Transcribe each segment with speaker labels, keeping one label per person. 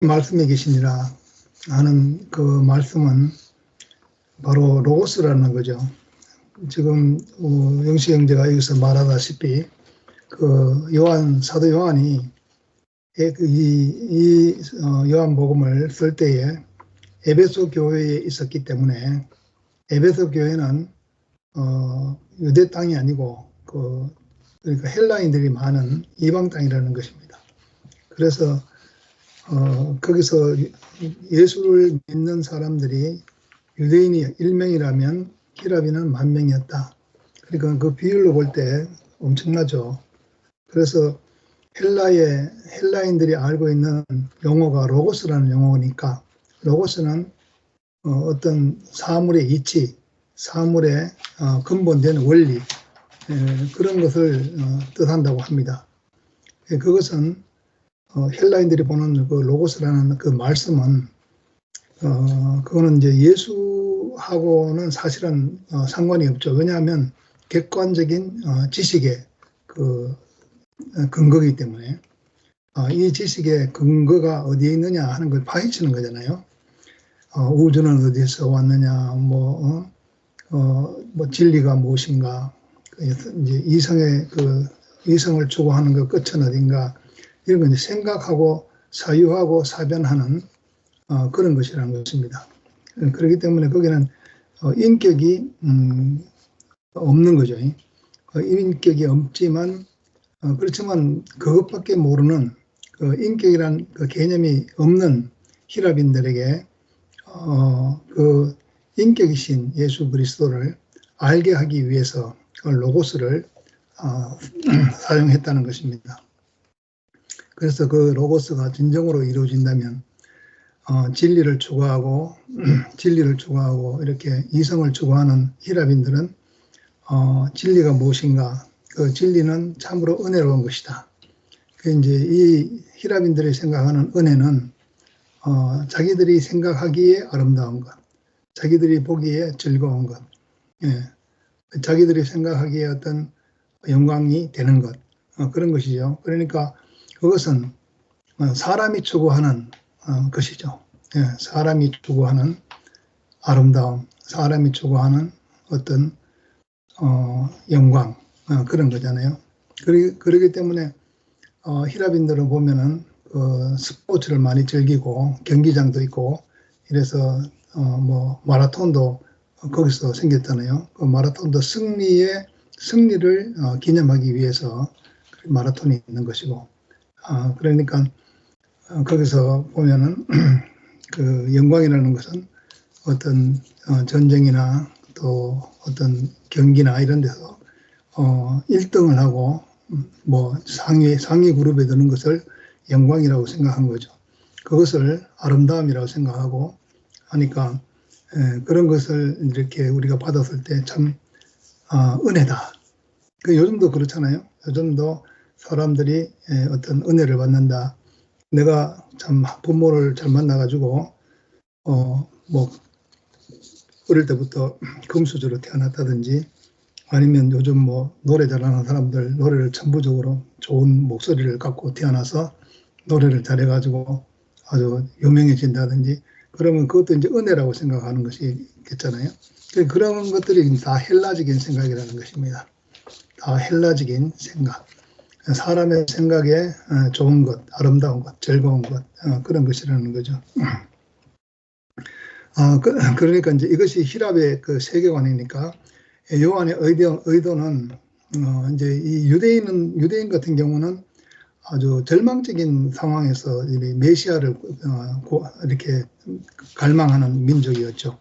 Speaker 1: 말씀에 계시니라 하는 그 말씀은 바로 로고스라는 거죠. 지금 영식 형제가 여기서 말하다시피 그 사도 요한이 요한복음을 쓸 때에 에베소 교회에 있었기 때문에 에베소 교회는 유대 땅이 아니고 그러니까 헬라인들이 많은 이방 땅이라는 것입니다. 그래서 거기서 예수를 믿는 사람들이 유대인이 1명이라면 히라비는 10,000명이었다. 그러니까 그 비율로 볼 때 엄청나죠. 그래서 헬라인들이 알고 있는 용어가 로고스라는 용어니까 로고스는 어떤 사물의 이치, 사물의 근본된 원리 그런 것을 뜻한다고 합니다. 그것은 헬라인들이 보는 그 로고스라는 그 말씀은 그거는 이제 예수하고는 사실은 상관이 없죠. 왜냐하면 객관적인 지식의 그 근거이기 때문에 이 지식의 근거가 어디에 있느냐 하는 걸 파헤치는 거잖아요. 우주는 어디에서 왔느냐, 뭐 진리가 무엇인가, 이제 이성을 추구하는 그 끝은 어딘가, 이런 건 생각하고 사유하고 사변하는 그런 것이라는 것입니다. 그렇기 때문에 거기는 인격이 없는 거죠. 인격이 없지만 그렇지만 그것밖에 모르는 그 인격이란 그 개념이 없는 히라빈들에게 그 인격이신 예수 그리스도를 알게 하기 위해서 그 로고스를 사용했다는 것입니다. 그래서 그 로고스가 진정으로 이루어진다면 진리를 추구하고 이렇게 이성을 추구하는 히라빈들은 진리가 무엇인가, 그 진리는 참으로 은혜로운 것이다. 그 이제 이 히라빈들이 생각하는 은혜는 자기들이 생각하기에 아름다운 것, 자기들이 보기에 즐거운 것, 자기들이 생각하기에 어떤 영광이 되는 것, 그런 것이죠. 그러니까 그것은 사람이 추구하는 것이죠. 사람이 추구하는 아름다움, 사람이 추구하는 어떤 영광, 그런 거잖아요. 그렇기 때문에 히라빈들을 보면은 스포츠를 많이 즐기고 경기장도 있고 이래서 뭐 마라톤도 거기서 생겼잖아요. 그 마라톤도 승리를 기념하기 위해서 마라톤이 있는 것이고, 그러니까 거기서 보면은 그 영광이라는 것은 어떤 전쟁이나 또 어떤 경기나 이런 데서 1등을 하고 뭐 상위 그룹에 드는 것을 영광이라고 생각한 거죠. 그것을 아름다움이라고 생각하고 하니까 그런 것을 이렇게 우리가 받았을 때 참 은혜다. 요즘도 그렇잖아요. 요즘도 사람들이 어떤 은혜를 받는다. 내가 참 부모를 잘 만나가지고 뭐 어릴 때부터 금수저로 태어났다든지 아니면 요즘 뭐 노래 잘하는 사람들 노래를 천부적으로 좋은 목소리를 갖고 태어나서 노래를 잘해가지고 아주 유명해진다든지 그러면 그것도 이제 은혜라고 생각하는 것이 있겠잖아요. 그런 것들이 다 헬라적인 생각이라는 것입니다. 다 헬라적인 생각. 사람의 생각에 좋은 것, 아름다운 것, 즐거운 것, 그런 것이라는 거죠. 그러니까 이제 이것이 히랍의 그 세계관이니까 요한의 의도는 이제 이 유대인 같은 경우는 아주 절망적인 상황에서 메시아를 이렇게 갈망하는 민족이었죠.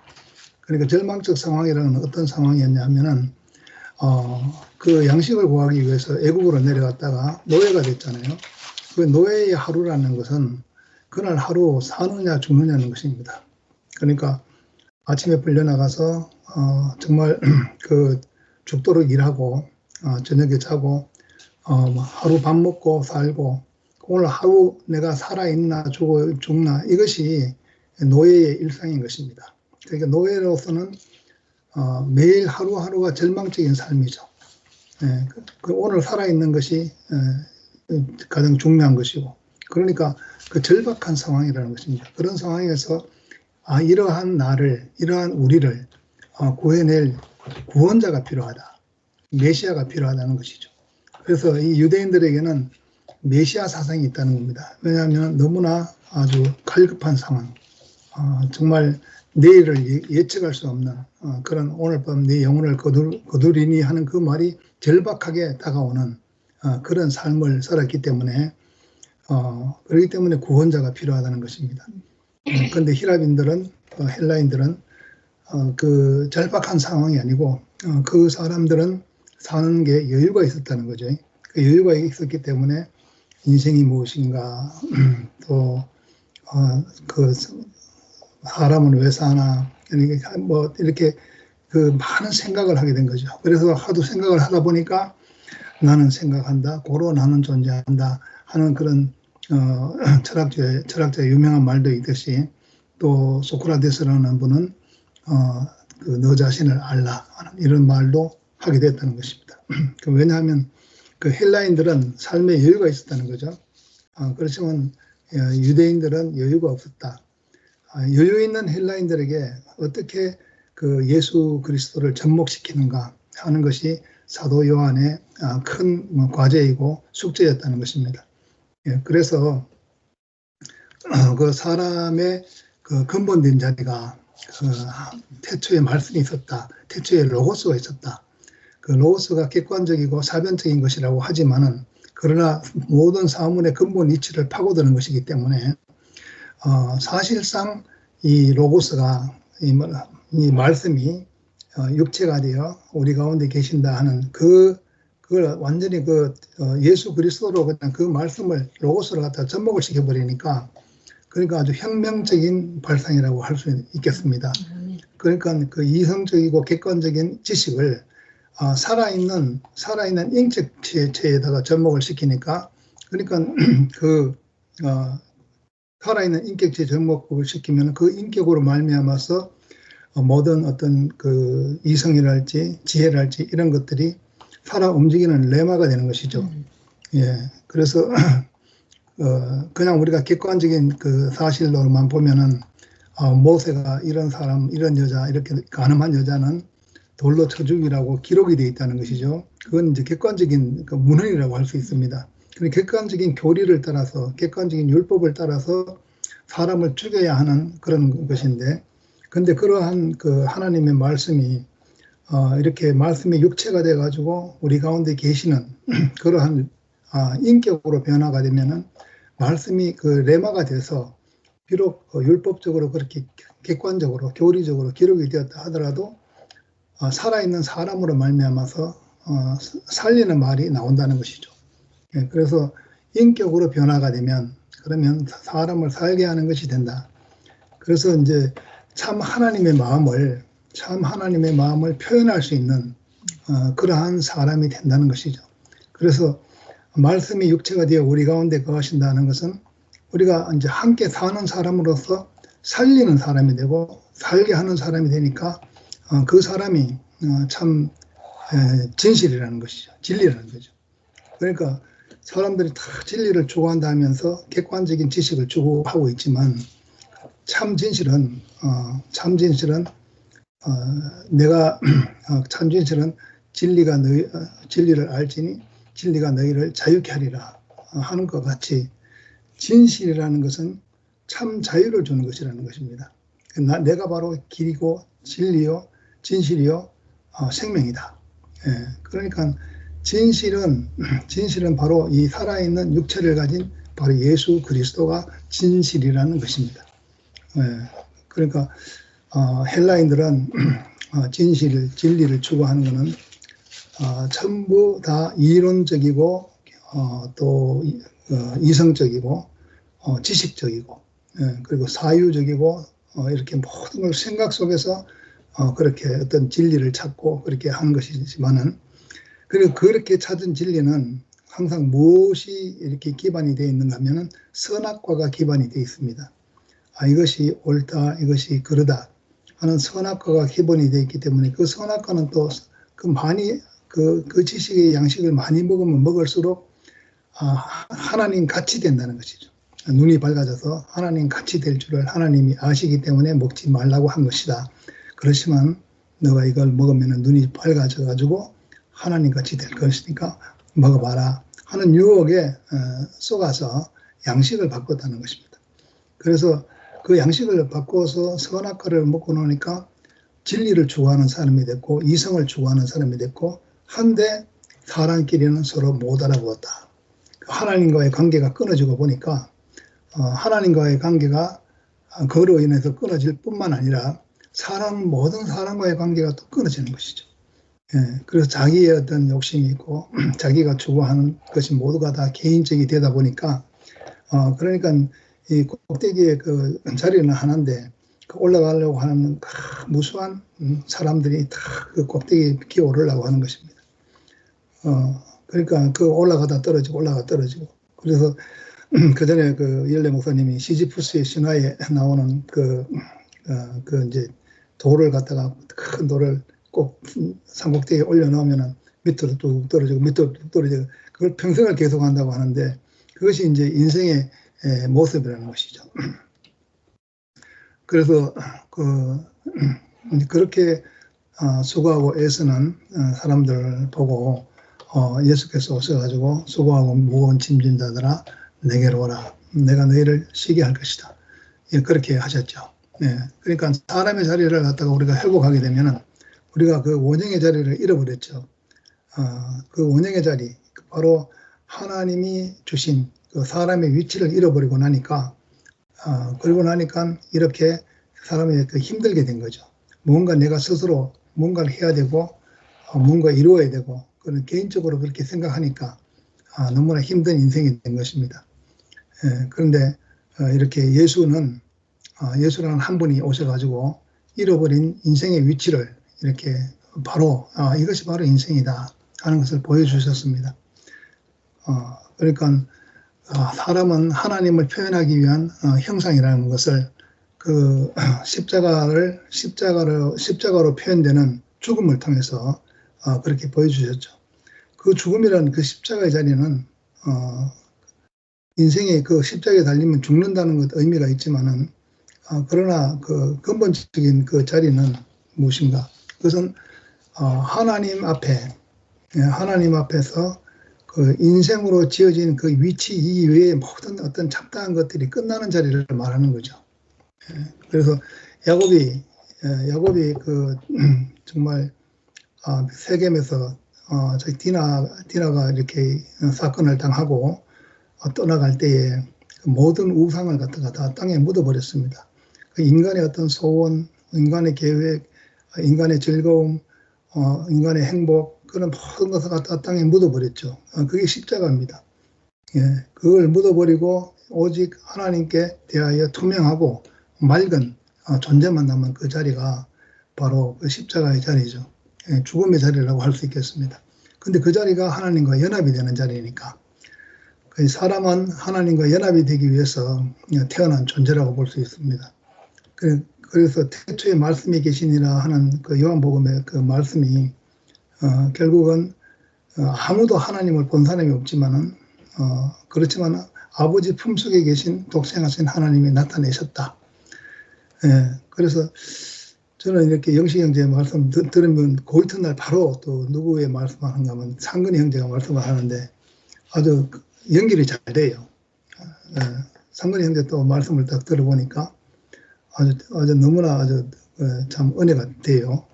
Speaker 1: 그러니까 절망적 상황이라는 건 어떤 상황이었냐면은 그 양식을 구하기 위해서 애국으로 내려갔다가 노예가 됐잖아요. 그 노예의 하루라는 것은 그날 하루 사느냐 죽느냐는 것입니다. 그러니까 아침에 풀려나가서 정말 그 죽도록 일하고 저녁에 자고 하루 밥 먹고 살고 오늘 하루 내가 살아있나 죽나 이것이 노예의 일상인 것입니다. 그러니까 노예로서는 매일 하루하루가 절망적인 삶이죠. 오늘 살아있는 것이 가장 중요한 것이고 그러니까 그 절박한 상황이라는 것입니다. 그런 상황에서 이러한 나를, 이러한 우리를 구해낼 구원자가 필요하다. 메시아가 필요하다는 것이죠. 그래서 이 유대인들에게는 메시아 사상이 있다는 겁니다. 왜냐하면 너무나 아주 갈급한 상황, 정말 내일을 예측할 수 없는 그런 오늘 밤 내 영혼을 거두리니 하는 그 말이 절박하게 다가오는 그런 삶을 살았기 때문에 그렇기 때문에 구원자가 필요하다는 것입니다. 그런데 히랍인들은 헬라인들은 그 절박한 상황이 아니고 그 사람들은 사는 게 여유가 있었다는 거죠. 그 여유가 있었기 때문에 인생이 무엇인가 또 그 사람은 왜 사나 뭐 이렇게 그 많은 생각을 하게 된 거죠. 그래서 하도 생각을 하다 보니까 나는 생각한다, 고로 나는 존재한다 하는 그런 철학자의 유명한 말도 있듯이 또 소크라테스라는 분은 그 너 자신을 알라 하는 이런 말도 하게 됐다는 것입니다. 왜냐하면 그 헬라인들은 삶에 여유가 있었다는 거죠. 그렇지만 유대인들은 여유가 없었다. 여유 있는 헬라인들에게 어떻게 그 예수 그리스도를 접목시키는가 하는 것이 사도 요한의 큰 과제이고 숙제였다는 것입니다. 그래서 그 사람의 그 근본된 자리가 태초에 말씀이 있었다. 태초에 로고스가 있었다. 그 로고스가 객관적이고 사변적인 것이라고 하지만은 그러나 모든 사물의 근본 이치를 파고드는 것이기 때문에 사실상 이 로고스가 이 말씀이 육체가 되어 우리 가운데 계신다 하는 그걸 완전히 예수 그리스도로 그냥 그 말씀을 로고스로 갖다 접목을 시켜버리니까 그러니까 아주 혁명적인 발상이라고 할 수 있겠습니다. 그러니까 그 이성적이고 객관적인 지식을 살아있는 인격체에다가 접목을 시키니까 그러니까 살아있는 인격체 접목을 시키면 그 인격으로 말미암아서 모든 어떤 그 이성이랄지 지혜랄지 이런 것들이 살아 움직이는 레마가 되는 것이죠. 그래서 그냥 우리가 객관적인 그 사실로만 보면은 모세가 이런 사람, 이런 여자, 이렇게 가늠한 여자는 돌로 쳐 죽이라고 기록이 되어 있다는 것이죠. 그건 이제 객관적인 그 문헌이라고 할 수 있습니다. 객관적인 교리를 따라서, 객관적인 율법을 따라서 사람을 죽여야 하는 그런 것인데, 근데 그러한 그 하나님의 말씀이 이렇게 말씀의 육체가 돼가지고 우리 가운데 계시는 그러한 인격으로 변화가 되면은 말씀이 그 레마가 돼서 비록 율법적으로 그렇게 객관적으로 교리적으로 기록이 되었다 하더라도 살아있는 사람으로 말미암아서 살리는 말이 나온다는 것이죠. 그래서 인격으로 변화가 되면 그러면 사람을 살게 하는 것이 된다. 그래서 이제 참 하나님의 마음을 표현할 수 있는 그러한 사람이 된다는 것이죠. 그래서 말씀이 육체가 되어 우리 가운데 거하신다는 것은 우리가 이제 함께 사는 사람으로서 살리는 사람이 되고 살게 하는 사람이 되니까 그 사람이 참 진실이라는 것이죠. 진리라는 거죠. 그러니까 사람들이 다 진리를 추구한다 하면서 객관적인 지식을 추구하고 있지만 참 진실은 진리를 알지니 진리가 너희를 자유케 하리라 하는 것 같이 진실이라는 것은 참 자유를 주는 것이라는 것입니다. 내가 바로 길이고 진리요 진실이요 생명이다. 그러니까 진실은 바로 이 살아있는 육체를 가진 바로 예수 그리스도가 진실이라는 것입니다. 그러니까 헬라인들은 진리를 추구하는 것은 전부 다 이론적이고 또 이성적이고 지식적이고 그리고 사유적이고 이렇게 모든 걸 생각 속에서 그렇게 어떤 진리를 찾고 그렇게 하는 것이지만은 그리고 그렇게 찾은 진리는 항상 무엇이 이렇게 기반이 되어 있는가 하면은 선악과가 기반이 되어 있습니다. 이것이 옳다, 이것이 그르다 하는 선악과가 기본이 되어 있기 때문에 그 선악과는 또 그 지식의 양식을 많이 먹으면 먹을수록 하나님 같이 된다는 것이죠. 눈이 밝아져서 하나님 같이 될 줄을 하나님이 아시기 때문에 먹지 말라고 한 것이다. 그렇지만 너가 이걸 먹으면 눈이 밝아져 가지고 하나님 같이 될 것이니까 먹어봐라 하는 유혹에 속아서 양식을 바꿨다는 것입니다. 그래서 그 양식을 바꿔서 선악과를 먹고 나니까 진리를 추구하는 사람이 됐고 이성을 추구하는 사람이 됐고 한데 사람끼리는 서로 못 알아보았다. 하나님과의 관계가 끊어지고 보니까 하나님과의 관계가 그로 인해서 끊어질 뿐만 아니라 모든 사람과의 관계가 또 끊어지는 것이죠. 예, 그래서 자기의 어떤 욕심이 있고 자기가 추구하는 것이 모두가 다 개인적이 되다 보니까 그러니까 이 꼭대기에 그 자리는 하나인데 그 올라가려고 하는 무수한 사람들이 다 그 꼭대기에 기어오르려고 하는 것입니다. 그러니까 그 올라가다 떨어지고 그래서 그 전에 그 열레 목사님이 시지푸스의 신화에 나오는 그 이제 돌을 갖다가 큰 돌을 꼭 산꼭대기에 올려놓으면 밑으로 뚝 떨어지고 그걸 평생을 계속한다고 하는데 그것이 이제 인생의 모습이라는 것이죠. 그래서 그렇게 수고하고 애쓰는 사람들을 보고 예수께서 오셔가지고 수고하고 무거운 짐진 자들아 내게로 오라 내가 너희를 쉬게 할 것이다. 예, 그렇게 하셨죠. 네, 그러니까 사람의 자리를 갖다가 우리가 회복하게 되면은 우리가 그 원형의 자리를 잃어버렸죠. 그 원형의 자리 바로 하나님이 주신 그 사람의 위치를 잃어버리고 나니까 그러고 나니까 이렇게 사람이 힘들게 된 거죠. 뭔가 내가 스스로 뭔가를 해야 되고 뭔가 이루어야 되고 그런 개인적으로 그렇게 생각하니까 너무나 힘든 인생이 된 것입니다. 그런데 이렇게 예수라는 한 분이 오셔가지고 잃어버린 인생의 위치를 이렇게 바로 이것이 바로 인생이다 하는 것을 보여주셨습니다. 그러니까 사람은 하나님을 표현하기 위한 형상이라는 것을 그 십자가로 표현되는 죽음을 통해서 그렇게 보여주셨죠. 그 죽음이라는 그 십자가의 자리는 인생의 그 십자가에 달리면 죽는다는 것 의미가 있지만은 그러나 그 근본적인 그 자리는 무엇인가? 그것은 하나님 앞에서 그 인생으로 지어진 그 위치 이외의 모든 어떤 잡다한 것들이 끝나는 자리를 말하는 거죠. 그래서 야곱이 그 정말 세겜에서 저희 디나가 이렇게 사건을 당하고 떠나갈 때에 모든 우상을 갖다가 다 땅에 묻어버렸습니다. 그 인간의 어떤 소원, 인간의 계획, 인간의 즐거움, 인간의 행복 그런 모든 것을 갖다가 땅에 묻어버렸죠. 그게 십자가입니다. 예, 그걸 묻어버리고 오직 하나님께 대하여 투명하고 맑은 존재만 남은 그 자리가 바로 그 십자가의 자리죠. 예, 죽음의 자리라고 할 수 있겠습니다. 근데 그 자리가 하나님과 연합이 되는 자리니까 사람은 하나님과 연합이 되기 위해서 태어난 존재라고 볼 수 있습니다. 그래서 태초에 말씀이 계시니라 하는 그 요한복음의 그 말씀이 결국은 아무도 하나님을 본 사람이 없지만은 그렇지만 아버지 품속에 계신 독생하신 하나님이 나타내셨다. 예, 그래서 저는 이렇게 영식 형제의 말씀 들으면 그 이튿날 바로 또 누구의 말씀을 하는가 하면 상근이 형제가 말씀을 하는데 아주 연결이 잘 돼요. 상근이 형제 또 말씀을 딱 들어보니까 아주 너무나 참 은혜가 돼요.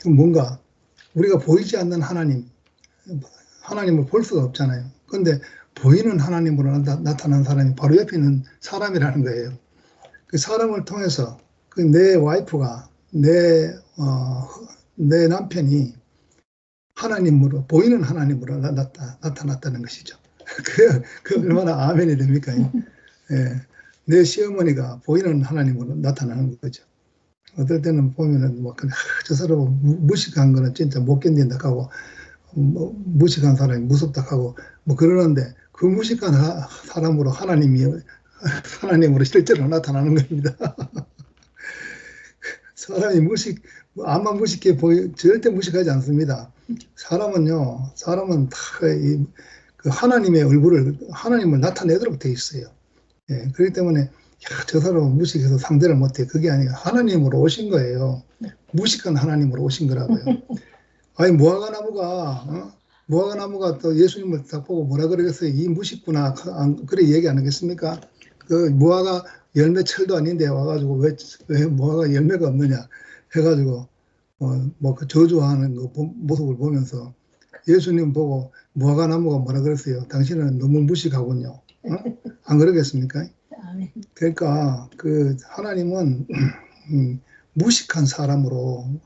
Speaker 1: 뭔가 우리가 보이지 않는 하나님을 볼 수가 없잖아요. 그런데 보이는 하나님으로 나타난 사람이 바로 옆에 있는 사람이라는 거예요. 그 사람을 통해서 내 와이프가 내 남편이 하나님으로 보이는 하나님으로 나타났다는 것이죠. 그 얼마나 아멘이 됩니까? 예, 내 시어머니가 보이는 하나님으로 나타나는 거죠. 어떨 때는 보면은 저 사람은 무식한 거는 진짜 못 견딘다 하고 무식한 사람이 무섭다 하고 그러는데 그 무식한 사람으로 하나님으로 실제로 나타나는 겁니다. 사람이 아마 무식해 절대 무식하지 않습니다. 사람은 다 그 하나님을 나타내도록 돼 있어요. 예, 그렇기 때문에 야, 저 사람은 무식해서 상대를 못해. 그게 아니라 하나님으로 오신 거예요. 무식한 하나님으로 오신 거라고요. 아니 무화과나무가 또 예수님을 딱 보고 뭐라 그러겠어요? 이 무식구나. 그래 얘기 안 하겠습니까? 그 무화과 열매 철도 아닌데 와가지고 왜 무화과 열매가 없느냐 해가지고 뭐 그 저주하는 그 모습을 보면서 예수님 보고 무화과나무가 뭐라 그랬어요? 당신은 너무 무식하군요. 안 그러겠습니까? 그러니까 그 하나님은 무식한 사람으로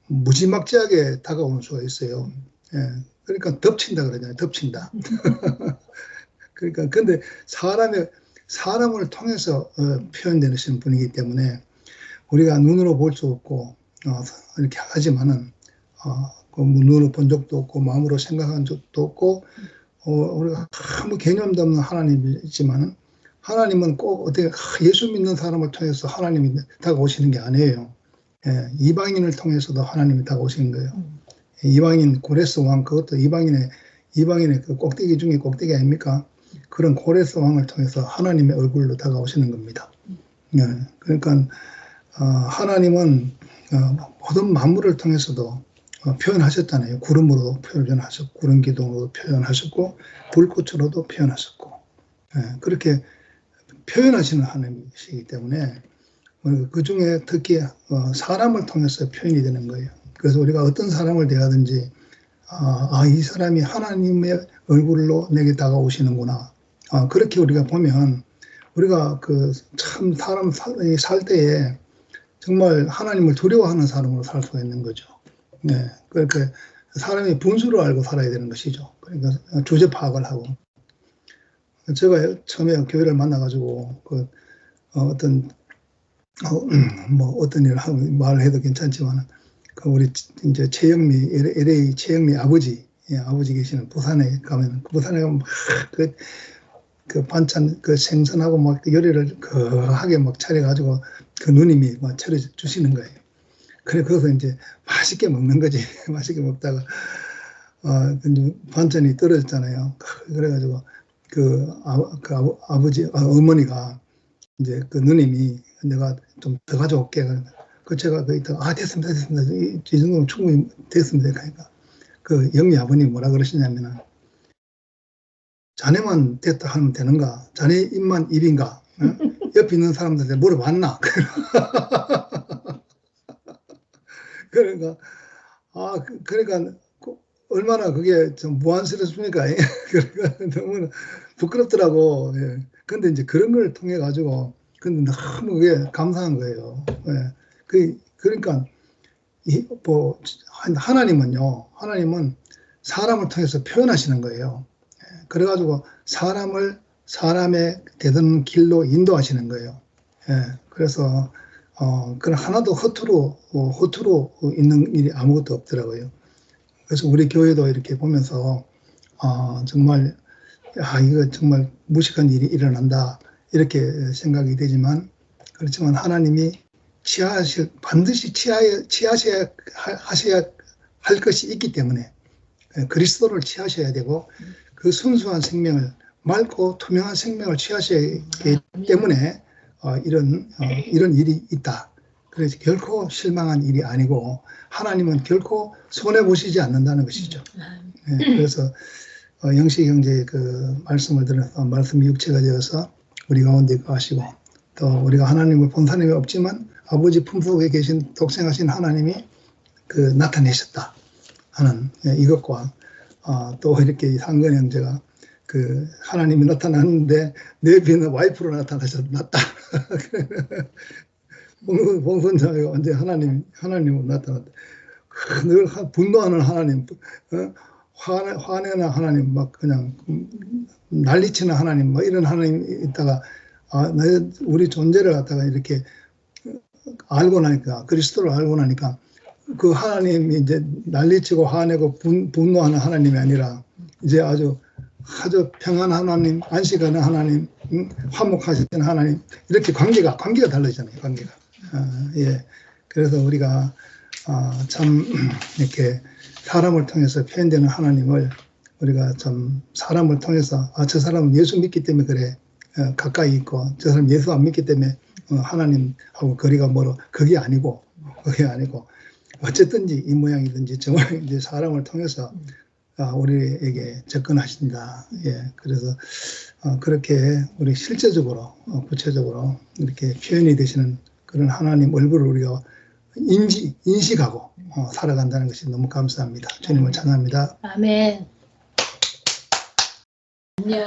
Speaker 1: 무지막지하게 다가오는 수가 있어요. 예, 그러니까 덮친다 그러잖아요. 덮친다. 그러니까 근데 사람을 통해서 표현되는 분이기 때문에 우리가 눈으로 볼 수 없고 이렇게 하지만은 그 눈으로 본 적도 없고 마음으로 생각한 적도 없고 우리가 아무 개념도 없는 하나님이지만은 하나님은 꼭 어떻게 예수 믿는 사람을 통해서 하나님이 다가오시는 게 아니에요. 예, 이방인을 통해서도 하나님이 다가오시는 거예요. 이방인 고레스 왕 그것도 이방인의 그 꼭대기 중에 꼭대기 아닙니까? 그런 고레스 왕을 통해서 하나님의 얼굴로 다가오시는 겁니다. 예, 그러니까 하나님은 모든 만물을 통해서도 표현하셨잖아요. 구름으로도 표현하셨고 구름 기둥으로도 표현하셨고 불꽃으로도 표현하셨고 그렇게 표현하시는 하나님이시기 때문에 그 중에 특히 사람을 통해서 표현이 되는 거예요. 그래서 우리가 어떤 사람을 대하든지 이 사람이 하나님의 얼굴로 내게 다가오시는구나. 그렇게 우리가 보면 우리가 그 참 사람 살 때에 정말 하나님을 두려워하는 사람으로 살 수가 있는 거죠. 네, 그렇게 사람이 분수를 알고 살아야 되는 것이죠. 그러니까 주제 파악을 하고. 제가 처음에 교회를 만나가지고 어떤 어떤 일을 하고 말을 해도 괜찮지만 그 우리 이제 LA 최영미 아버지 계시는 부산에 가면 부산에 가면 그 반찬 생선하고 막 요리를 거하게 막 차려가지고 그 누님이 막 차려주시는 거예요. 그래 거기서 이제 맛있게 먹는 거지. 맛있게 먹다가 반찬이 떨어졌잖아요. 그래가지고 어머니가 이제 그 누님이 내가 좀 더 가져올게. 제가 거기다가 됐습니다. 이 정도면 충분히 됐습니다. 그러니까 그 영미 아버님이 뭐라 그러시냐면은 자네만 됐다 하면 되는가? 자네 입만 입인가? 옆에 있는 사람들한테 물어봤나? 그러니까 그러니까 얼마나 그게 좀 무안스럽습니까? 그러니까 너무 부끄럽더라고. 예. 근데 이제 그런 걸 통해 가지고 근데 너무 그게 감사한 거예요. 예. 그러니까 하나님은 사람을 통해서 표현하시는 거예요. 예. 그래가지고 사람의 되는 길로 인도하시는 거예요. 예. 그래서 그건 하나도 허투루 있는 일이 아무것도 없더라고요. 그래서 우리 교회도 이렇게 보면서 정말 이거 정말 무식한 일이 일어난다 이렇게 생각이 되지만 그렇지만 하나님이 반드시 취하셔야 할 것이 있기 때문에 그리스도를 취하셔야 되고 그 순수한 생명을 맑고 투명한 생명을 취하셔야 하기 때문에 이런 일이 있다. 그래서 결코 실망한 일이 아니고 하나님은 결코 손해 보시지 않는다는 것이죠. 네, 그래서 영식 형제의 그 말씀을 들어서 말씀이 육체가 되어서 우리 가운데 거하시고 또 우리가 하나님을 본 사람이 없지만 아버지 품속에 계신 독생하신 하나님이 나타내셨다 하는 이것과 또 이렇게 상근 형제가 하나님이 나타났는데 내 비는 와이프로 나타나셨다. 봉선자가 언제 하나님으로 나타났다. 늘 분노하는 하나님, 화내는 하나님, 막 그냥 난리치는 하나님, 뭐 이런 하나님 있다가 우리 존재를 갖다가 이렇게 알고 나니까 그리스도를 알고 나니까 그 하나님이 이제 난리치고 화내고 분노하는 하나님이 아니라 이제 아주 평안한 하나님, 안식하는 하나님, 화목하시는 하나님 이렇게 관계가 달라지잖아요. 관계가. 예. 그래서 우리가 참 이렇게 사람을 통해서 표현되는 하나님을 우리가 좀 사람을 통해서 저 사람은 예수 믿기 때문에 그래 가까이 있고 저 사람 예수 안 믿기 때문에 하나님하고 거리가 멀어. 그게 아니고 어쨌든지 이 모양이든지 정말 이제 사람을 통해서 우리에게 접근하신다. 예, 그래서 그렇게 우리 실제적으로 구체적으로 이렇게 표현이 되시는 그런 하나님 얼굴을 우리가 인식하고 살아간다는 것이 너무 감사합니다. 주님을 찬양합니다.
Speaker 2: 아멘. 안녕.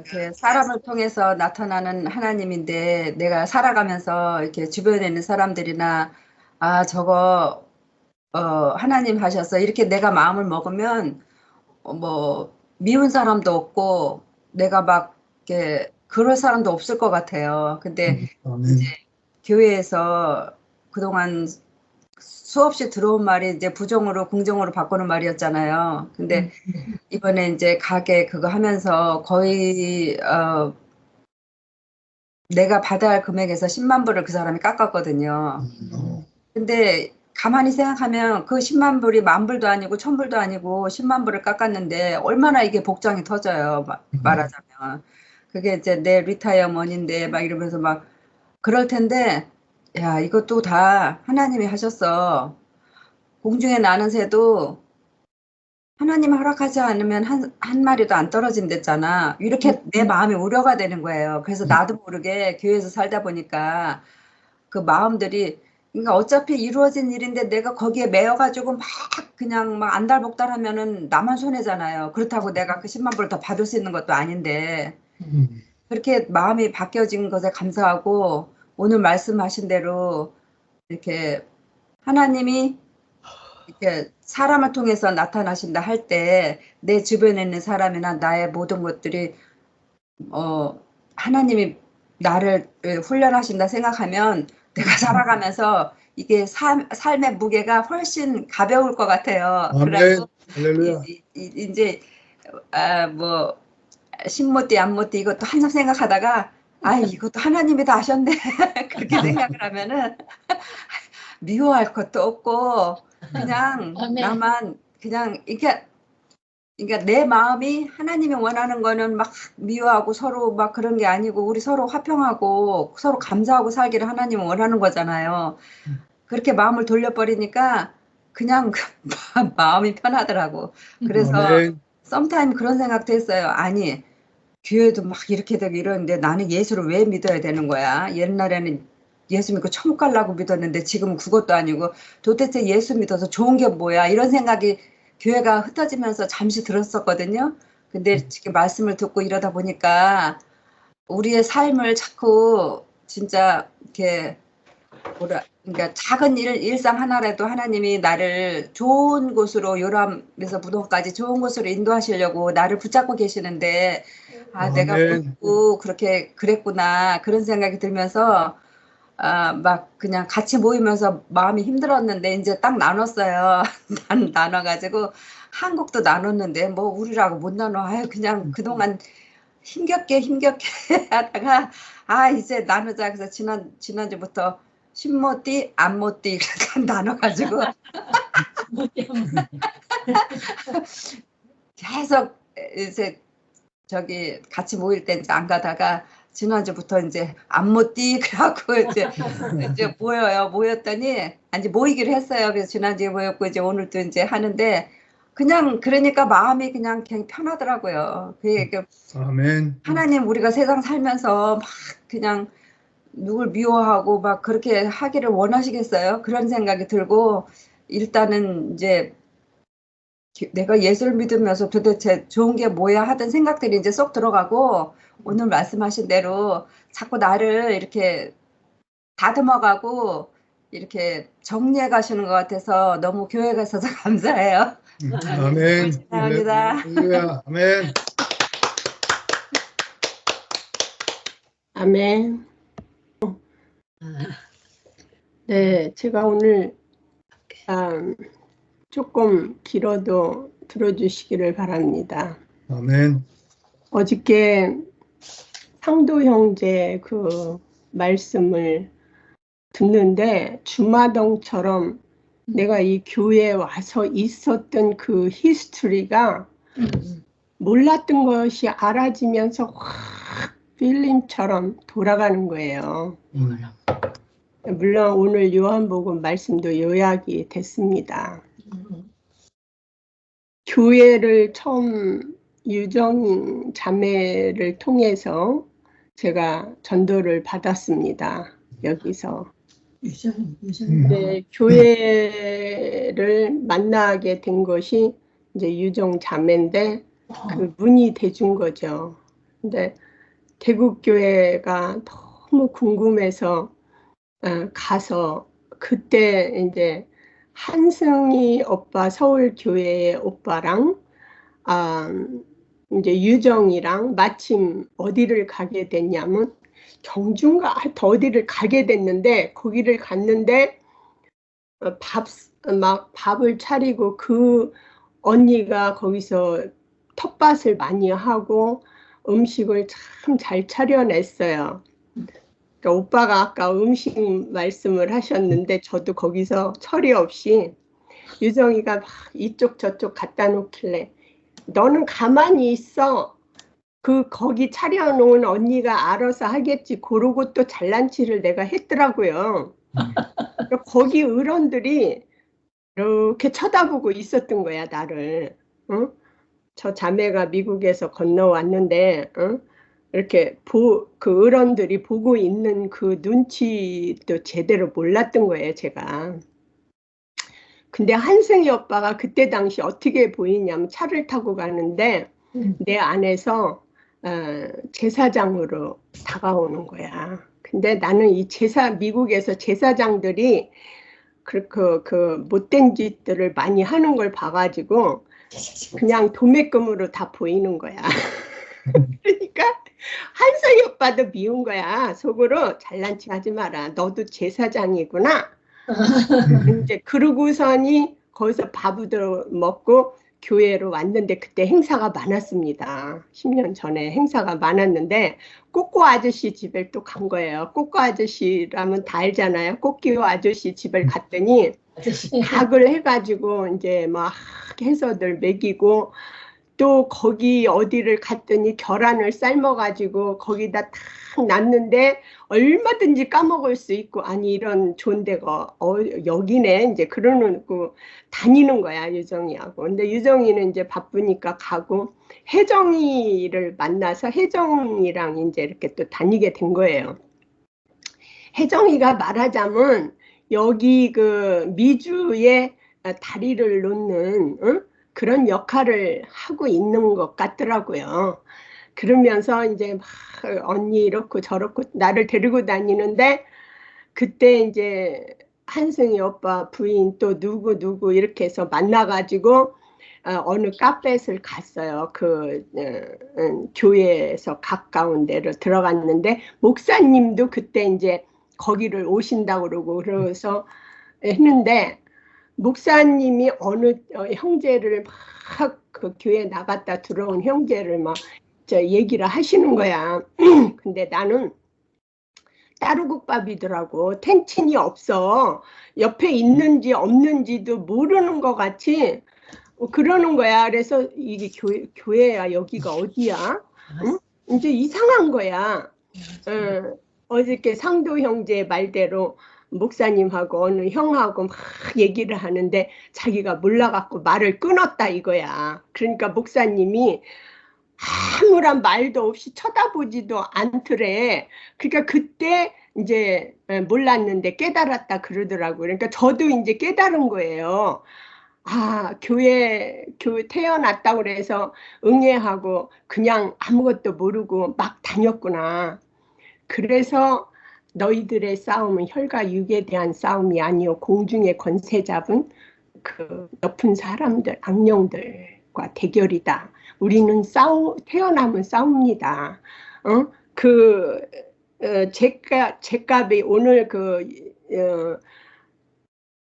Speaker 3: 그 사람을 통해서 나타나는 하나님인데 내가 살아가면서 이렇게 주변에 있는 사람들이나 저거 하나님 하셔서 이렇게 내가 마음을 먹으면 뭐 미운 사람도 없고 내가 막 이렇게 그럴 사람도 없을 것 같아요. 근데 이제 교회에서 그동안 수없이 들어온 말이 이제 부정으로 긍정으로 바꾸는 말이었잖아요. 근데 이번에 이제 가게 그거 하면서 거의 내가 받아야 할 금액에서 10만 불을 그 사람이 깎았거든요. 근데 가만히 생각하면 그 10만 불이 10,000불도 아니고 1,000불도 아니고 10만 불을 깎았는데 얼마나 이게 복장이 터져요. 말하자면. 그게 이제 내 리타이어 머니인데 막 이러면서 막 그럴 텐데 야 이것도 다 하나님이 하셨어. 공중에 나는 새도 하나님 허락하지 않으면 한 마리도 안 떨어진댔잖아. 이렇게 내 마음이 우려가 되는 거예요. 그래서 나도 모르게 교회에서 살다 보니까 그 마음들이 그러니까 어차피 이루어진 일인데 내가 거기에 매여가지고 막 그냥 막 안달복달하면은 나만 손해잖아요. 그렇다고 내가 그 10만 불을 더 받을 수 있는 것도 아닌데 그렇게 마음이 바뀌어진 것에 감사하고 오늘 말씀하신 대로 이렇게 하나님이 이렇게 사람을 통해서 나타나신다 할 때 내 주변에 있는 사람이나 나의 모든 것들이 하나님이 나를 훈련하신다 생각하면 내가 살아가면서 이게 삶의 무게가 훨씬 가벼울 것 같아요. 그래서 이제 뭐 신모띠 안모띠 이것도 항상 생각하다가 이것도 하나님이 다 하셨네 그렇게 생각을 하면은 미워할 것도 없고 그냥 나만 그냥 그러니까 내 마음이 하나님이 원하는 거는 막 미워하고 서로 막 그런 게 아니고 우리 서로 화평하고 서로 감사하고 살기를 하나님은 원하는 거잖아요. 그렇게 마음을 돌려버리니까 그냥 마음이 편하더라고. 그래서 썸타임 그런 생각도 했어요. 아니 교회도 막 이렇게 되고 이러는데 나는 예수를 왜 믿어야 되는 거야. 옛날에는 예수 믿고 천국 가려고 믿었는데 지금은 그것도 아니고 도대체 예수 믿어서 좋은 게 뭐야 이런 생각이 교회가 흩어지면서 잠시 들었었거든요. 근데 지금 말씀을 듣고 이러다 보니까 우리의 삶을 자꾸 진짜 이렇게 그러니까 작은 일상 하나라도 하나님이 나를 좋은 곳으로 요람에서 무덤까지 좋은 곳으로 인도하시려고 나를 붙잡고 계시는데 내가 묻고 그렇게 그랬구나 그런 생각이 들면서 막 그냥 같이 모이면서 마음이 힘들었는데 이제 딱 나눴어요. 나눠가지고 한국도 나눴는데 뭐 우리라고 못 나눠. 그냥 그동안 힘겹게 하다가 이제 나누자. 그래서 지난주부터 신모띠 안모띠 이렇게 나눠가지고 계속 이제 저기 같이 모일 때 이제 안 가다가 지난주부터 이제 안모띠 그래갖고 이제 모였더니 이제 모이기로 했어요. 그래서 지난주에 모였고 이제 오늘도 이제 하는데 그냥 그러니까 마음이 그냥 편하더라고요.
Speaker 1: 아멘.
Speaker 3: 하나님 우리가 세상 살면서 막 그냥 누굴 미워하고 막 그렇게 하기를 원하시겠어요? 그런 생각이 들고 일단은 이제 내가 예수를 믿으면서 도대체 좋은 게 뭐야 하던 생각들이 이제 쏙 들어가고 오늘 말씀하신 대로 자꾸 나를 이렇게 다듬어가고 이렇게 정리해 가시는 것 같아서 너무 교회 가셔서 감사해요.
Speaker 1: 아멘.
Speaker 3: 감사합니다.
Speaker 1: 아멘.
Speaker 4: 아멘. 네, 제가 오늘 조금 길어도 들어주시기를 바랍니다.
Speaker 1: 아멘.
Speaker 4: 어저께 상도 형제 그 말씀을 듣는데 주마등처럼 내가 이 교회에 와서 있었던 그 히스토리가 몰랐던 것이 알아지면서 확 필름처럼 돌아가는 거예요. 물론 오늘 요한복음 말씀도 요약이 됐습니다. 교회를 처음 유정 자매를 통해서 제가 전도를 받았습니다. 여기서. 네, 교회를 만나게 된 것이 이제 유정 자매인데 그 문이 돼준 거죠. 근데 대국 교회가 너무 궁금해서 가서 그때 이제 한승희 오빠 서울 교회의 오빠랑 이제 유정이랑 마침 어디를 가게 됐냐면 경주인가 더 어디를 가게 됐는데 거기를 갔는데 밥을 차리고 그 언니가 거기서 텃밭을 많이 하고 음식을 참 잘 차려냈어요. 그러니까 오빠가 아까 음식 말씀을 하셨는데 저도 거기서 처리 없이 유정이가 막 이쪽 저쪽 갖다 놓길래 너는 가만히 있어. 거기 차려놓은 언니가 알아서 하겠지. 그러고 또 잘난치를 내가 했더라고요. 거기 어른들이 이렇게 쳐다보고 있었던 거야, 나를. 응? 저 자매가 미국에서 건너왔는데, 응? 이렇게 그 어른들이 보고 있는 그 눈치도 제대로 몰랐던 거예요, 제가. 근데 한승희 오빠가 그때 당시 어떻게 보이냐면 차를 타고 가는데 내 안에서 제사장으로 다가오는 거야. 근데 나는 이 미국에서 제사장들이 그 못된 짓들을 많이 하는 걸 봐가지고 그냥 도매금으로 다 보이는 거야. 그러니까 한성이 오빠도 미운 거야. 속으로 잘난 척 하지 마라. 너도 제사장이구나. 이제 그러고서니 거기서 밥도 먹고 교회로 왔는데 그때 행사가 많았습니다. 10년 전에 행사가 많았는데 꼬꼬 아저씨 집에 또 간 거예요. 꼬꼬 아저씨라면 다 알잖아요. 꼬끼오 아저씨 집을 갔더니 닭을 해가지고 이제 막 해서들 먹이고 또 거기 어디를 갔더니 계란을 삶아가지고 거기다 탁 놨는데 얼마든지 까먹을 수 있고 아니 이런 좋은 데가 여기네 이제 그러고 다니는 거야 유정이하고. 근데 유정이는 이제 바쁘니까 가고 혜정이를 만나서 혜정이랑 이제 이렇게 또 다니게 된 거예요. 혜정이가 말하자면 여기 그 미주에 다리를 놓는 그런 역할을 하고 있는 것 같더라고요. 그러면서 이제 막 언니 이렇고 저렇고 나를 데리고 다니는데 그때 이제 한승희 오빠 부인 또 누구 이렇게 해서 만나가지고 어느 카페를 갔어요. 그 교회에서 가까운 데로 들어갔는데 목사님도 그때 이제 거기를 오신다고 그러서 했는데 목사님이 어느 형제를 막 그 교회 나갔다 들어온 형제를 막 얘기를 하시는 거야. 근데 나는 따루국밥이더라고. 텐친이 없어. 옆에 있는지 없는지도 모르는 것 같이 그러는 거야. 그래서 이게 교회야 여기가 어디야? 응? 이제 이상한 거야. 어저께 상도 형제 말대로 목사님하고 어느 형하고 막 얘기를 하는데 자기가 몰라갖고 말을 끊었다 이거야. 그러니까 목사님이 아무런 말도 없이 쳐다보지도 않더래. 그러니까 그때 이제 몰랐는데 깨달았다 그러더라고요. 그러니까 저도 이제 깨달은 거예요. 교회 태어났다고 그래서 응애하고 그냥 아무것도 모르고 막 다녔구나. 그래서 너희들의 싸움은 혈과 육에 대한 싸움이 아니요 공중의 권세 잡은 그 높은 사람들, 악령들과 대결이다. 우리는 태어나면 싸웁니다. 제값이 오늘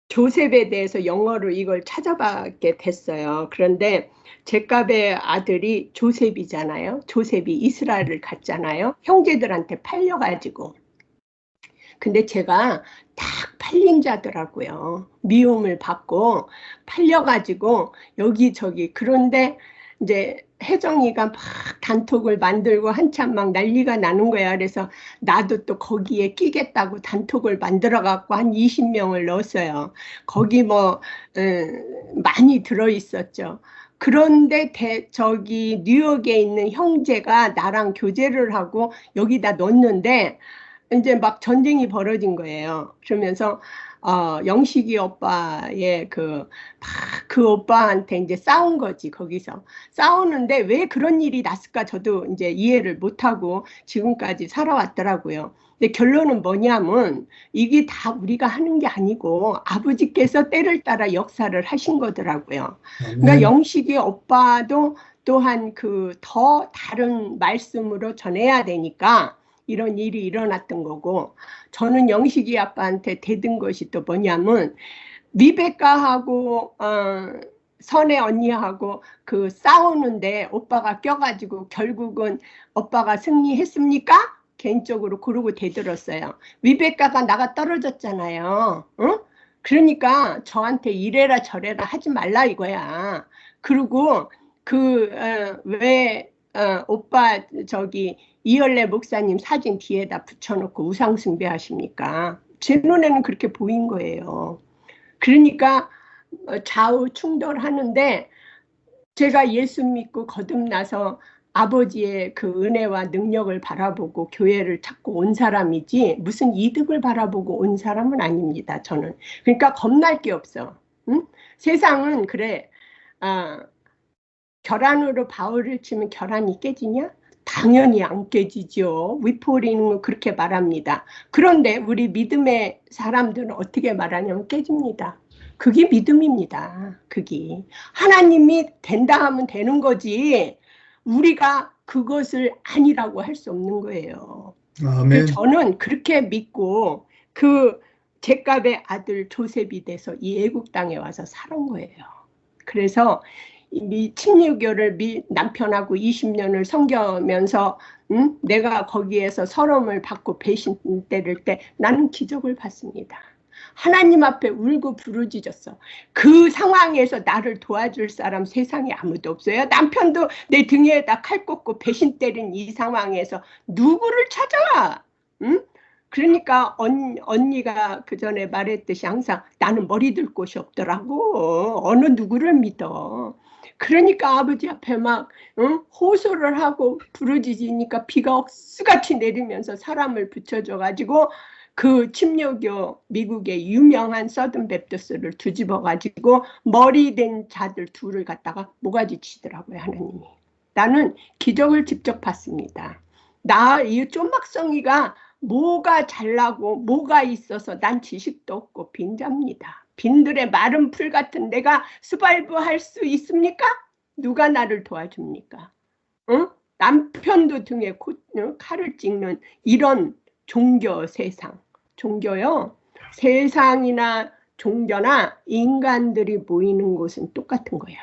Speaker 4: 조셉에 대해서 영어로 이걸 찾아봤게 됐어요. 그런데 제값의 아들이 조셉이잖아요. 조셉이 이스라엘을 갔잖아요. 형제들한테 팔려가지고. 근데 제가 딱 팔린 자더라고요. 미움을 받고 팔려가지고 여기저기. 그런데 이제 혜정이가 막 단톡을 만들고 한참 막 난리가 나는 거야. 그래서 나도 또 거기에 끼겠다고 단톡을 만들어 갖고 한 20명을 넣었어요. 거기 뭐 많이 들어 있었죠. 그런데 저기 뉴욕에 있는 형제가 나랑 교제를 하고 여기다 넣었는데 이제 막 전쟁이 벌어진 거예요. 그러면서 영식이 오빠의 그 오빠한테 이제 싸운 거지. 거기서 싸우는데 왜 그런 일이 났을까 저도 이제 이해를 못하고 지금까지 살아왔더라고요. 근데 결론은 뭐냐면 이게 다 우리가 하는 게 아니고 아버지께서 때를 따라 역사를 하신 거더라고요. 그러니까 영식이 오빠도 또한 더 다른 말씀으로 전해야 되니까 이런 일이 일어났던 거고, 저는 영식이 아빠한테 대든 것이 또 뭐냐면 리베카하고 선혜 언니하고 싸우는데 오빠가 껴가지고 결국은 오빠가 승리했습니까? 개인적으로 그러고 대들었어요. 리베카가 나가 떨어졌잖아요. 응? 그러니까 저한테 이래라 저래라 하지 말라 이거야. 그리고 왜 오빠 저기 이열래 목사님 사진 뒤에다 붙여놓고 우상숭배 하십니까? 제 눈에는 그렇게 보인 거예요. 그러니까 좌우 충돌하는데 제가 예수 믿고 거듭나서 아버지의 은혜와 능력을 바라보고 교회를 찾고 온 사람이지 무슨 이득을 바라보고 온 사람은 아닙니다. 저는. 그러니까 겁날 게 없어. 응? 세상은 그래. 결안으로 바울을 치면 결안이 깨지냐? 당연히 안 깨지죠. 위포리는 그렇게 말합니다. 그런데 우리 믿음의 사람들은 어떻게 말하냐면 깨집니다. 그게 믿음입니다. 그게 하나님이 된다 하면 되는 거지 우리가 그것을 아니라고 할 수 없는 거예요.
Speaker 1: 아멘.
Speaker 4: 저는 그렇게 믿고 제값의 아들 조셉이 돼서 이 애국 땅에 와서 살은 거예요. 그래서 침례교를 남편하고 20년을 섬겨면서 내가 거기에서 서름을 받고 배신 때릴 때 나는 기적을 받습니다. 하나님 앞에 울고 부르짖었어. 그 상황에서 나를 도와줄 사람 세상에 아무도 없어요. 남편도 내 등에다 칼 꽂고 배신 때린 이 상황에서 누구를 찾아? 응? 그러니까 언니가 그 전에 말했듯이 항상 나는 머리 들 곳이 없더라고. 어느 누구를 믿어. 그러니까 아버지 앞에 막 호소를 하고 부르짖으니까 비가 억수같이 내리면서 사람을 붙여줘가지고 침례교 미국의 유명한 서든 베프티스를 뒤집어가지고 머리 된 자들 둘을 갖다가 모가지 치더라고요. 하나님이. 나는 기적을 직접 봤습니다. 이 쫀막성이가 뭐가 잘나고 뭐가 있어서 난 지식도 없고 빈자입니다. 빈들의 마른 풀 같은 내가 서바이브 할 수 있습니까? 누가 나를 도와줍니까? 응? 남편도 등에 칼을 찍는 이런 종교 세상. 종교요. 세상이나 종교나 인간들이 모이는 곳은 똑같은 거야.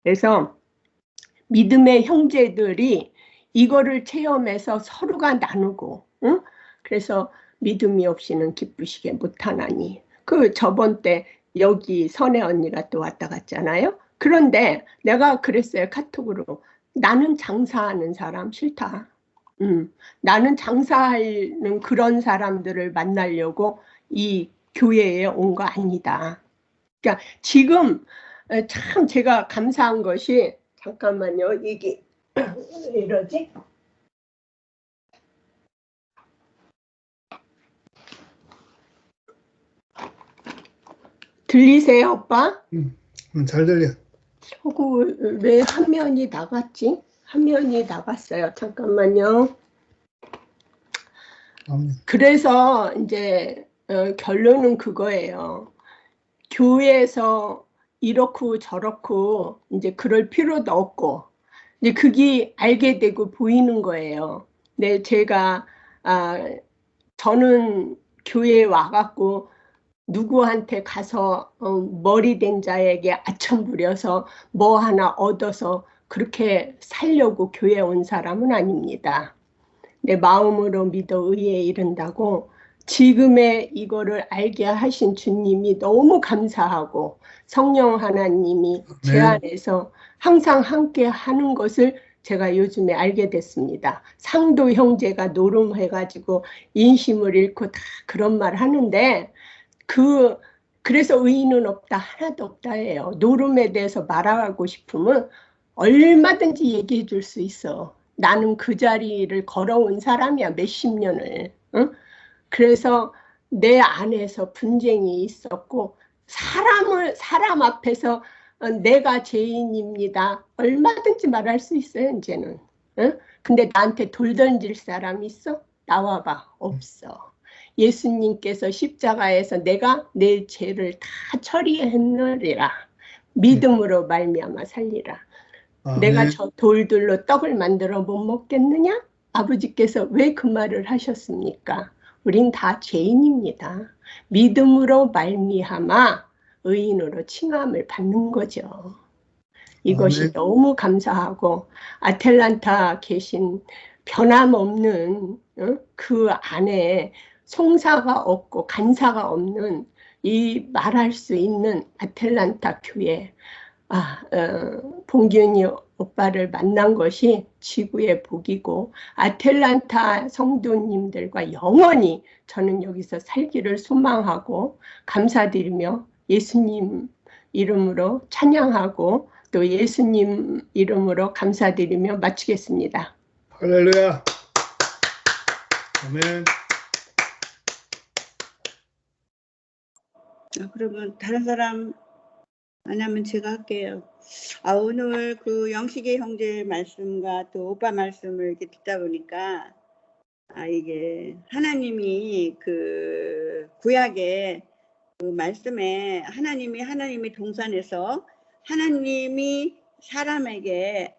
Speaker 4: 그래서 믿음의 형제들이 이거를 체험해서 서로가 나누고 응? 그래서 믿음이 없이는 기쁘시게 못하나니 저번 때 여기 선혜 언니가 또 왔다 갔잖아요. 그런데 내가 그랬어요. 카톡으로. 나는 장사하는 사람 싫다. 나는 장사하는 그런 사람들을 만나려고 이 교회에 온 거 아니다. 그러니까 지금 참 제가 감사한 것이 잠깐만요. 이게 왜 이러지? 들리세요, 오빠?
Speaker 1: 잘 들려.
Speaker 4: 왜 화면이 나갔지? 화면이 나갔어요. 잠깐만요. 그래서 이제 결론은 그거예요. 교회에서 이렇고 저렇고 이제 그럴 필요도 없고 이제 그게 알게 되고 보이는 거예요. 네, 저는 교회에 와갖고 누구한테 가서 머리 된 자에게 아첨 부려서 뭐 하나 얻어서 그렇게 살려고 교회에 온 사람은 아닙니다. 내 마음으로 믿어 의에 이른다고 지금의 이거를 알게 하신 주님이 너무 감사하고 성령 하나님이 제 안에서 항상 함께 하는 것을 제가 요즘에 알게 됐습니다. 상도 형제가 노름해가지고 인심을 잃고 다 그런 말 하는데 그래서 의인은 없다, 하나도 없다 해요. 노름에 대해서 말하고 싶으면 얼마든지 얘기해 줄 수 있어. 나는 그 자리를 걸어온 사람이야, 몇십 년을. 응? 그래서 내 안에서 분쟁이 있었고 사람 앞에서 내가 죄인입니다. 얼마든지 말할 수 있어요, 이제는. 응? 근데 나한테 돌 던질 사람 있어? 나와봐. 없어. 예수님께서 십자가에서 내가 내 죄를 다 처리했느니라. 믿음으로 말미암아 살리라. 내가 저 돌들로 떡을 만들어 못 먹겠느냐? 아버지께서 왜 그 말을 하셨습니까? 우린 다 죄인입니다. 믿음으로 말미암아 의인으로 칭함을 받는 거죠. 이것이 너무 감사하고 아틀란타 계신 변함없는 그 안에 송사가 없고 간사가 없는 이 말할 수 있는 아틀란타 교회 봉균이 오빠를 만난 것이 지구의 복이고 아틀란타 성도님들과 영원히 저는 여기서 살기를 소망하고 감사드리며 예수님 이름으로 찬양하고 또 예수님 이름으로 감사드리며 마치겠습니다.
Speaker 1: 할렐루야. 아멘.
Speaker 2: 그러면 다른 사람 안 하면 제가 할게요. 오늘 그 영식이 형제 말씀과 또 오빠 말씀을 이렇게 듣다 보니까 이게 하나님이 그 구약의 그 말씀에 하나님이 동산에서 하나님이 사람에게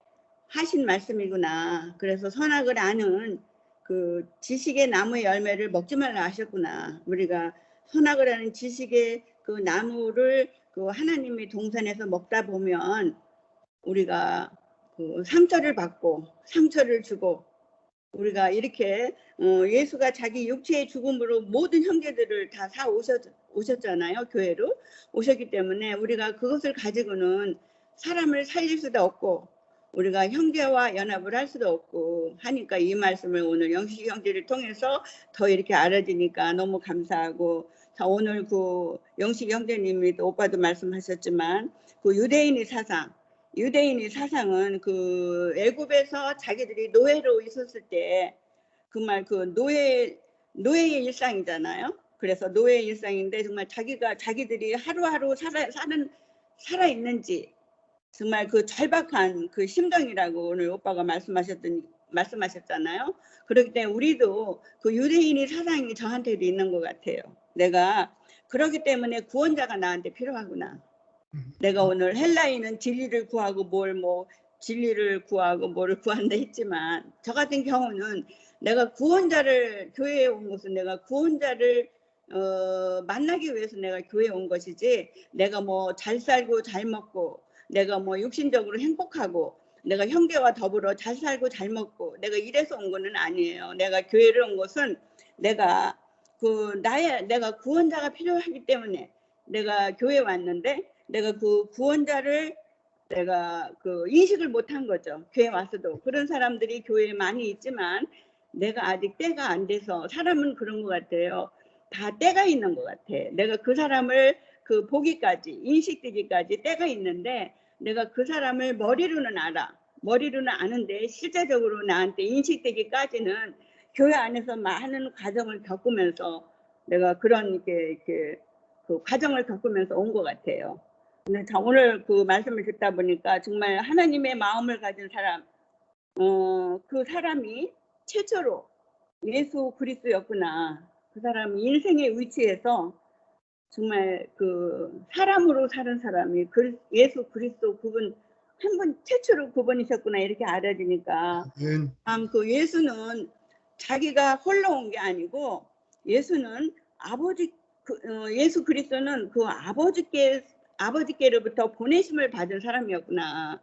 Speaker 2: 하신 말씀이구나. 그래서 선악을 아는 그 지식의 나무의 열매를 먹지 말라 하셨구나. 우리가 선악을 아는 지식의 그 나무를 그 하나님이 동산에서 먹다 보면 우리가 그 상처를 받고 상처를 주고 우리가 이렇게 예수가 자기 육체의 죽음으로 모든 형제들을 다 오셨잖아요. 교회로 오셨기 때문에 우리가 그것을 가지고는 사람을 살릴 수도 없고 우리가 형제와 연합을 할 수도 없고 하니까 이 말씀을 오늘 영식 형제를 통해서 더 이렇게 알아지니까 너무 감사하고 자, 오늘 그 영식 형제님이 또 오빠도 말씀하셨지만 그 유대인의 사상은 그 애굽에서 자기들이 노예로 있었을 때 그 말 그 노예의 일상이잖아요. 그래서 노예의 일상인데 정말 자기들이 하루하루 살아 있는지 정말 그 절박한 그 심정이라고 오늘 오빠가 말씀하셨잖아요. 그렇기 때문에 우리도 그 유대인의 사상이 저한테도 있는 것 같아요. 내가 그렇기 때문에 구원자가 나한테 필요하구나. 내가 오늘 헬라인은 진리를 구하고 진리를 구하고 뭐를 구한다 했지만 저 같은 경우는 내가 구원자를 교회에 온 것은 내가 구원자를 만나기 위해서 내가 교회에 온 것이지 내가 뭐 잘 살고 잘 먹고 내가 뭐 육신적으로 행복하고 내가 형제와 더불어 잘 살고 잘 먹고 내가 이래서 온 거는 아니에요. 내가 교회를 온 것은 내가 내가 구원자가 필요하기 때문에 내가 교회에 왔는데 내가 그 구원자를 내가 그 인식을 못한 거죠. 교회 와서도 그런 사람들이 교회에 많이 있지만 내가 아직 때가 안 돼서 사람은 그런 것 같아요. 다 때가 있는 것 같아. 내가 그 사람을 그 보기까지 인식되기까지 때가 있는데 내가 그 사람을 머리로는 아는데 실제적으로 나한테 인식되기까지는 교회 안에서 많은 과정을 겪으면서 내가 그런 이렇게 그 과정을 겪으면서 온 것 같아요. 근데 오늘 그 말씀을 듣다 보니까 정말 하나님의 마음을 가진 사람, 그 사람이 최초로 예수 그리스도였구나. 그 사람이 인생의 위치에서 정말 그 사람으로 사는 사람이 예수 그리스도 그분 한 분 최초로 그분이셨구나 이렇게 알아지니까 참 그 예수는 자기가 홀로 온 게 아니고 예수는 예수 그리스도는 그 아버지께로부터 보내심을 받은 사람이었구나.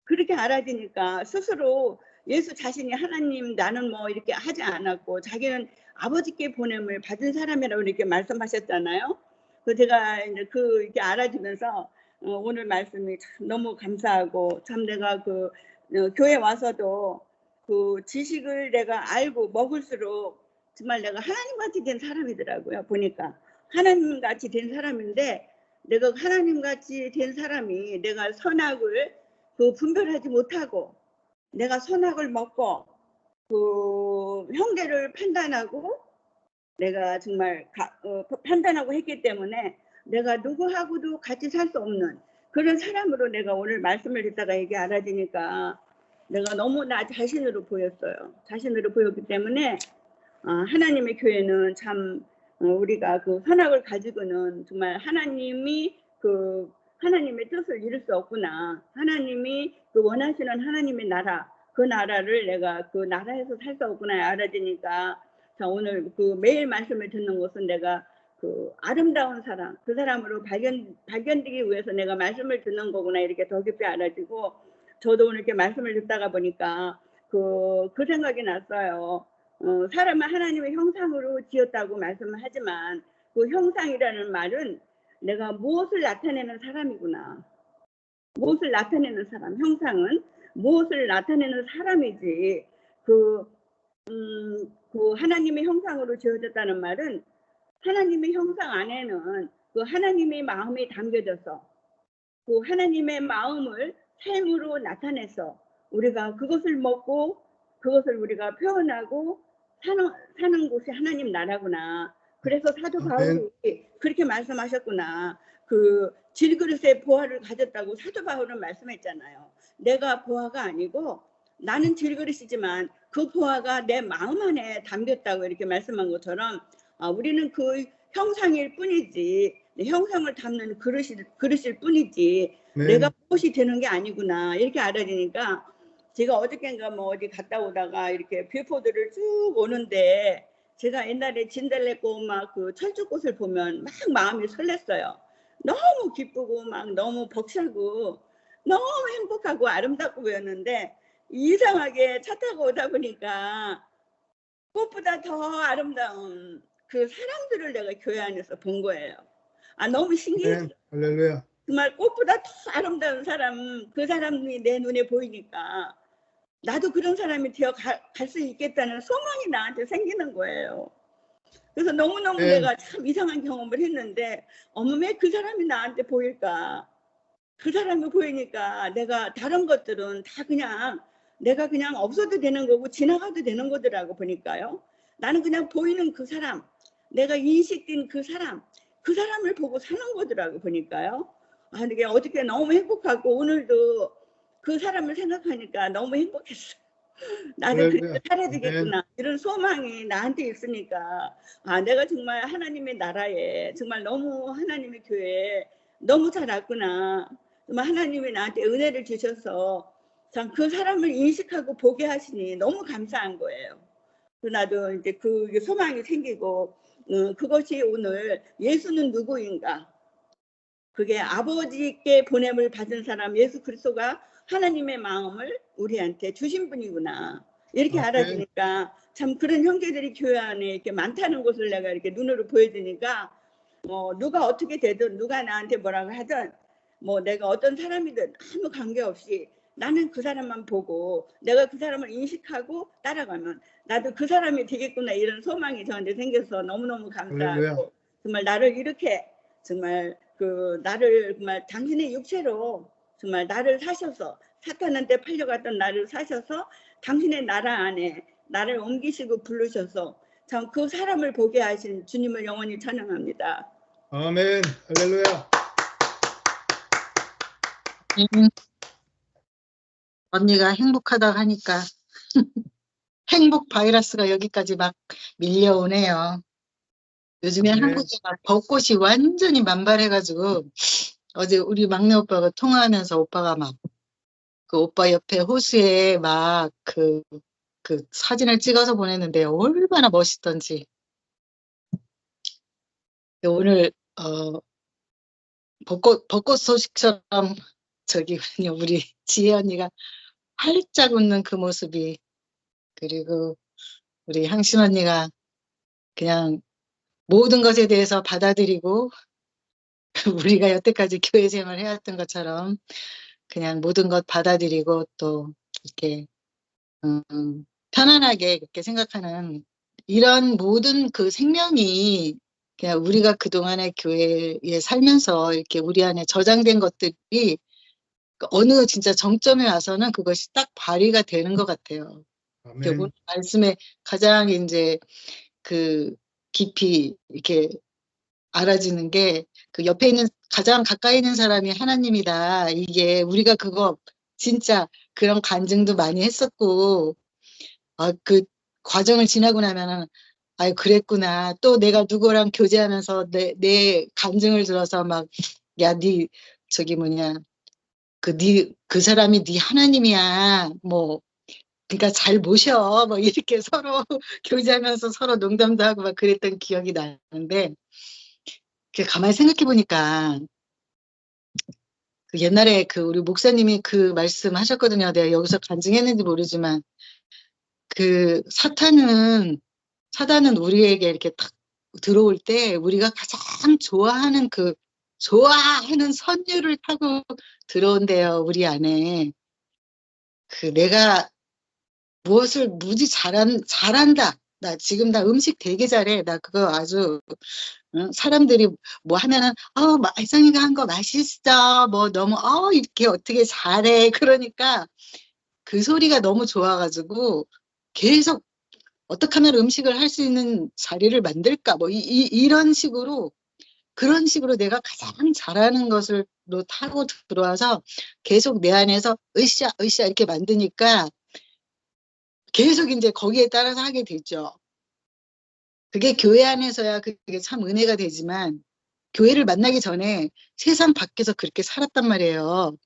Speaker 2: 그렇게 알아지니까 스스로 예수 자신이 하나님 나는 뭐 이렇게 하지 않았고 자기는 아버지께 보냄을 받은 사람이라고 이렇게 말씀하셨잖아요. 그 제가 이제 그 이렇게 알아주면서 오늘 말씀이 참 너무 감사하고 참 내가 그 교회 와서도 그 지식을 내가 알고 먹을수록 정말 내가 하나님같이 된 사람이더라고요. 보니까 하나님같이 된 사람인데 내가 하나님같이 된 사람이 내가 선악을 그 분별하지 못하고 내가 선악을 먹고 그 형제를 판단하고 내가 정말 판단하고 했기 때문에 내가 누구하고도 같이 살 수 없는 그런 사람으로 내가 오늘 말씀을 듣다가 이게 알아지니까 내가 너무 나 자신으로 보였어요. 자신으로 보였기 때문에 하나님의 교회는 참 우리가 그 선악을 가지고는 정말 하나님이 그 하나님의 뜻을 이룰 수 없구나. 하나님이 그 원하시는 하나님의 나라 그 나라를 내가 그 나라에서 살 수 없구나 알아지니까 자 오늘 그 매일 말씀을 듣는 것은 내가 그 아름다운 사람 그 사람으로 발견되기 위해서 내가 말씀을 듣는 거구나 이렇게 더 깊이 알아지고 저도 오늘 이렇게 말씀을 듣다가 보니까 그 생각이 났어요. 사람은 하나님의 형상으로 지었다고 말씀을 하지만 그 형상이라는 말은 내가 무엇을 나타내는 사람이구나. 무엇을 나타내는 사람, 형상은 무엇을 나타내는 사람이지 그 하나님의 형상으로 지어졌다는 말은 하나님의 형상 안에는 그 하나님의 마음이 담겨져서 그 하나님의 마음을 삶으로 나타내서 우리가 그것을 먹고 그것을 우리가 표현하고 사는 곳이 하나님 나라구나. 그래서 사도 바울이 그렇게 말씀하셨구나. 그 질그릇의 보화를 가졌다고 사도 바울은 말씀했잖아요. 내가 보화가 아니고 나는 질그릇이지만 그 보화가 내 마음 안에 담겼다고 이렇게 말씀한 것처럼 우리는 그 형상일 뿐이지 형상을 담는 그릇일 뿐이지 내가 무엇이 되는 게 아니구나 이렇게 알아지니까 제가 어저께인가 뭐 어디 갔다 오다가 이렇게 뷰포드를 쭉 오는데 제가 옛날에 진달래꽃 막 그 철쭉꽃을 보면 막 마음이 설렜어요. 너무 기쁘고 막 너무 벅차고 너무 행복하고 아름답고 보였는데 이상하게 차 타고 오다 보니까 꽃보다 더 아름다운 그 사람들을 내가 교회 안에서 본 거예요. 너무 신기했어요.
Speaker 1: 할렐루야.
Speaker 2: 정말 꽃보다 더 아름다운 사람, 그 사람이 내 눈에 보이니까 나도 그런 사람이 되어 갈 수 있겠다는 소망이 나한테 생기는 거예요. 그래서 너무너무 내가 참 이상한 경험을 했는데 왜 그 사람이 나한테 보일까? 그 사람이 보이니까 내가 다른 것들은 다 그냥 내가 그냥 없어도 되는 거고 지나가도 되는 거더라고 보니까요. 나는 그냥 보이는 그 사람, 내가 인식된 그 사람을 보고 사는 거더라고 보니까요. 이게 어저께 너무 행복하고 오늘도 그 사람을 생각하니까 너무 행복했어. 나는 그렇게 살아야 되겠구나. 이런 소망이 나한테 있으니까 내가 정말 하나님의 나라에 정말 너무 하나님의 교회에 너무 잘 왔구나. 정말 하나님이 나한테 은혜를 주셔서 참 그 사람을 인식하고 보게 하시니 너무 감사한 거예요. 나도 이제 그 소망이 생기고 그것이 오늘 예수는 누구인가? 그게 아버지께 보냄을 받은 사람 예수 그리스도가 하나님의 마음을 우리한테 주신 분이구나. 이렇게 알아주니까 참 그런 형제들이 교회 안에 이렇게 많다는 것을 내가 이렇게 눈으로 보여주니까 누가 어떻게 되든 누가 나한테 뭐라고 하든 뭐 내가 어떤 사람이든 아무 관계없이 나는 그 사람만 보고 내가 그 사람을 인식하고 따라가면 나도 그 사람이 되겠구나 이런 소망이 저한테 생겨서 너무너무 감사하고 정말 나를 이렇게 정말 나를 정말 당신의 육체로 정말 나를 사셔서 사탄한테 팔려갔던 나를 사셔서 당신의 나라 안에 나를 옮기시고 부르셔서 참 그 사람을 보게 하신 주님을 영원히 찬양합니다.
Speaker 1: 아멘. 할렐루야.
Speaker 5: 언니가 행복하다고 하니까 행복 바이러스가 여기까지 막 밀려오네요. 요즘에 한국에 막 벚꽃이 완전히 만발해가지고 어제 우리 막내 오빠가 통화하면서 오빠가 막 그 오빠 옆에 호수에 막 그 사진을 찍어서 보냈는데 얼마나 멋있던지. 오늘 벚꽃 소식처럼 저기 우리 지혜 언니가 활짝 웃는 그 모습이, 그리고 우리 향신 언니가 그냥 모든 것에 대해서 받아들이고 우리가 여태까지 교회 생활 해왔던 것처럼 그냥 모든 것 받아들이고 또 이렇게 편안하게 그렇게 생각하는 이런 모든 그 생명이 그냥 우리가 그동안의 교회에 살면서 이렇게 우리 안에 저장된 것들이 어느 진짜 정점에 와서는 그것이 딱 발휘가 되는 것 같아요. 오늘
Speaker 1: 아멘.
Speaker 5: 말씀에 가장 이제 그 깊이 이렇게 알아지는 게 그 옆에 있는 가장 가까이 있는 사람이 하나님이다. 이게 우리가 그거 진짜 그런 간증도 많이 했었고, 그 과정을 지나고 나면은 아유 그랬구나. 또 내가 누구랑 교제하면서 내 간증을 들어서 막 야, 네 저기 뭐냐 그 사람이 네 하나님이야. 뭐 그러니까 잘 모셔. 뭐 이렇게 서로 교제하면서 서로 농담도 하고 막 그랬던 기억이 나는데 가만히 생각해 보니까 그 옛날에 그 우리 목사님이 그 말씀 하셨거든요. 내가 여기서 간증했는지 모르지만 그 사단은 우리에게 이렇게 탁 들어올 때 우리가 가장 좋아하는 선율을 타고 들어온대요. 우리 안에. 그 내가 무엇을 무지 잘한다. 나 지금 나 음식 되게 잘해. 나 그거 아주 사람들이 뭐 하면은 이상이가 한 거 맛있어. 뭐 너무 이렇게 어떻게 잘해. 그러니까 그 소리가 너무 좋아가지고 계속 어떻게 하면 음식을 할 수 있는 자리를 만들까. 뭐 이런 식으로 그런 식으로 내가 가장 잘하는 것을 타고 들어와서 계속 내 안에서 으쌰 이렇게 만드니까 계속 이제 거기에 따라서 하게 되죠. 그게 교회 안에서야 그게 참 은혜가 되지만 교회를 만나기 전에 세상 밖에서 그렇게 살았단 말이에요.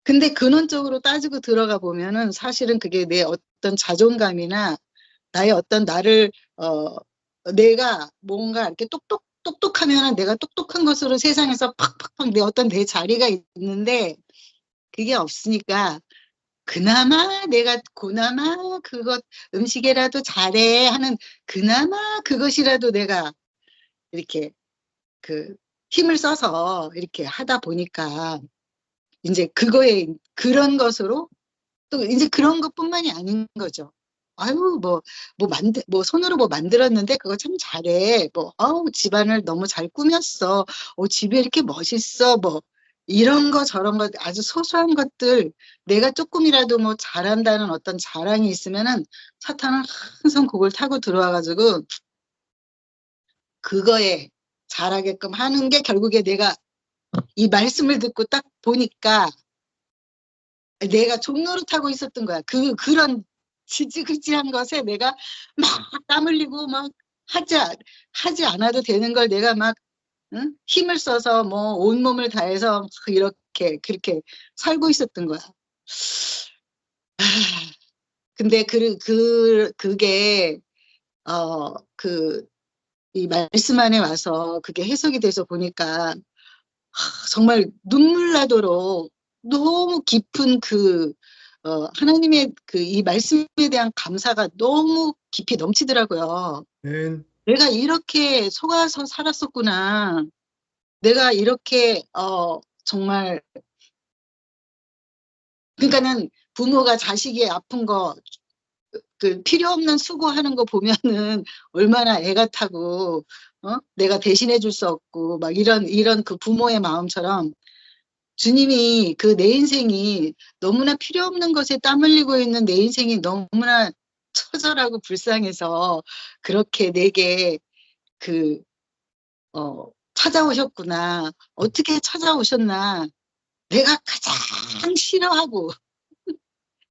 Speaker 5: 근데 근원적으로 따지고 들어가 보면은 사실은 그게 내 어떤 자존감이나 나의 어떤 내가 뭔가 이렇게 똑똑하면은 내가 똑똑한 것으로 세상에서 팍팍팍 내 자리가 있는데 그게 없으니까 그나마 그것 음식이라도 잘해 하는 그나마 그것이라도 내가 이렇게 그 힘을 써서 이렇게 하다 보니까 이제 그런 것으로 또 이제 그런 것뿐만이 아닌 거죠. 아유, 뭐 손으로 뭐 만들었는데 그거 참 잘해. 집안을 너무 잘 꾸몄어. 집이 이렇게 멋있어. 뭐, 이런 거 저런 거 아주 소소한 것들 내가 조금이라도 뭐 잘한다는 어떤 자랑이 있으면은 사탄은 항상 그걸 타고 들어와가지고 그거에 잘하게끔 하는 게 결국에 내가 이 말씀을 듣고 딱 보니까 내가 종노릇하고 있었던 거야. 그런 지지그지한 것에 내가 막 땀 흘리고 막 하지 않아도 되는 걸 내가 막 힘을 써서 뭐 온몸을 다해서 막 그렇게 살고 있었던 거야. 근데 그게 이 말씀 안에 와서 그게 해석이 돼서 보니까 정말 눈물 나도록 너무 깊은 하나님의 이 말씀에 대한 감사가 너무 깊이 넘치더라고요.
Speaker 1: 아멘.
Speaker 5: 내가 이렇게 속아서 살았었구나. 내가 이렇게, 정말, 그러니까는 부모가 자식이 아픈 거, 필요 없는 수고하는 거 보면은 얼마나 애가 타고, 내가 대신해 줄 수 없고, 막 이런 그 부모의 마음처럼 주님이 내 인생이 너무나 필요 없는 것에 땀 흘리고 있는 내 인생이 너무나 처절하고 불쌍해서 그렇게 내게 찾아오셨구나. 어떻게 찾아오셨나. 내가 가장 싫어하고,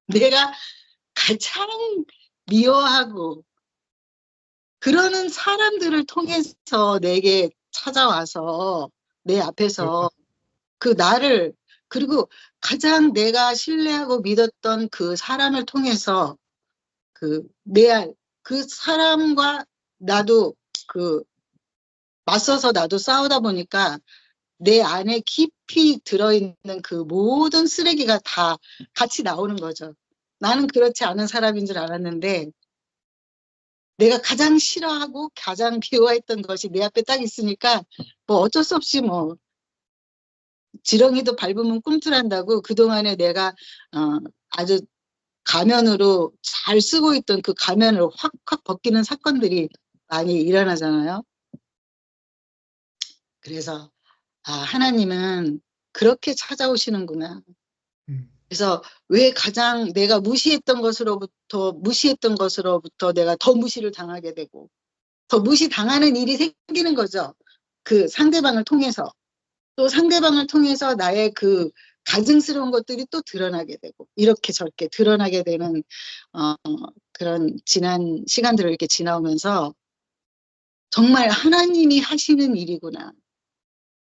Speaker 5: 내가 가장 미워하고, 그러는 사람들을 통해서 내게 찾아와서 내 앞에서 그리고 가장 내가 신뢰하고 믿었던 그 사람을 통해서 그 사람과 나도 맞서서 나도 싸우다 보니까 내 안에 깊이 들어있는 그 모든 쓰레기가 다 같이 나오는 거죠. 나는 그렇지 않은 사람인 줄 알았는데 내가 가장 싫어하고 가장 미워했던 것이 내 앞에 딱 있으니까 뭐 어쩔 수 없이 뭐 지렁이도 밟으면 꿈틀한다고 그동안에 내가 아주 가면으로 잘 쓰고 있던 그 가면을 확확 벗기는 사건들이 많이 일어나잖아요. 그래서 하나님은 그렇게 찾아오시는구나. 그래서 왜 가장 내가 무시했던 것으로부터 내가 더 무시를 당하게 되고 더 무시당하는 일이 생기는 거죠. 그 상대방을 통해서. 또 상대방을 통해서 나의 그 가증스러운 것들이 또 드러나게 되고 이렇게 저렇게 드러나게 되는 그런 지난 시간들을 이렇게 지나오면서 정말 하나님이 하시는 일이구나.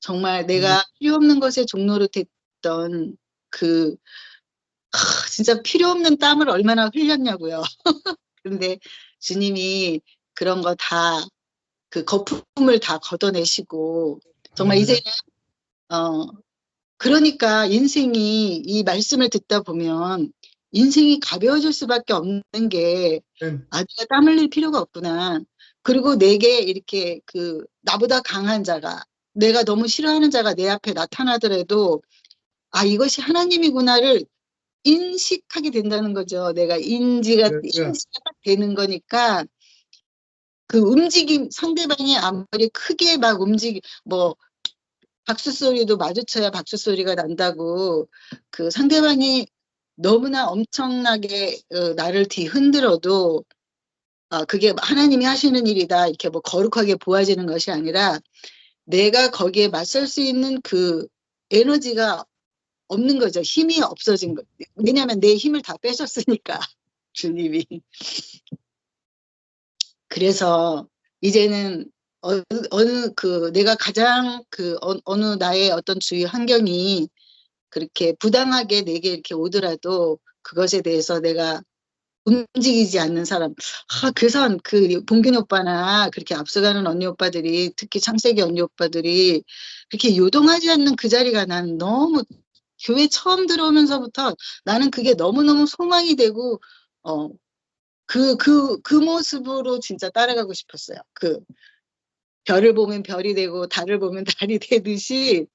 Speaker 5: 정말 내가 필요 없는 것에 종로로 됐던 진짜 필요 없는 땀을 얼마나 흘렸냐고요. 근데 주님이 그런 거 다 그 거품을 다 걷어내시고 정말 이제는 그러니까 인생이 이 말씀을 듣다 보면 인생이 가벼워질 수밖에 없는 게 내가 땀 흘릴 필요가 없구나. 그리고 내게 이렇게 나보다 강한 자가 내가 너무 싫어하는 자가 내 앞에 나타나더라도 이것이 하나님이구나를 인식하게 된다는 거죠. 내가 인지가 딱 되는 거니까 그 움직임 상대방이 아무리 크게 막 뭐 박수 소리도 마주쳐야 박수 소리가 난다고 그 상대방이 너무나 엄청나게 나를 뒤흔들어도 그게 하나님이 하시는 일이다 이렇게 뭐 거룩하게 보아지는 것이 아니라 내가 거기에 맞설 수 있는 그 에너지가 없는 거죠. 힘이 없어진 거. 왜냐하면 내 힘을 다 빼셨으니까 주님이. 그래서 이제는 내가 가장 어느 나의 어떤 주위 환경이 그렇게 부당하게 내게 이렇게 오더라도 그것에 대해서 내가 움직이지 않는 사람. 그래서 봉균 오빠나 그렇게 앞서가는 언니 오빠들이 특히 창세기 언니 오빠들이 그렇게 요동하지 않는 그 자리가 난 너무 교회 처음 들어오면서부터 나는 그게 너무너무 소망이 되고 그 모습으로 진짜 따라가고 싶었어요. 별을 보면 별이 되고 달을 보면 달이 되듯이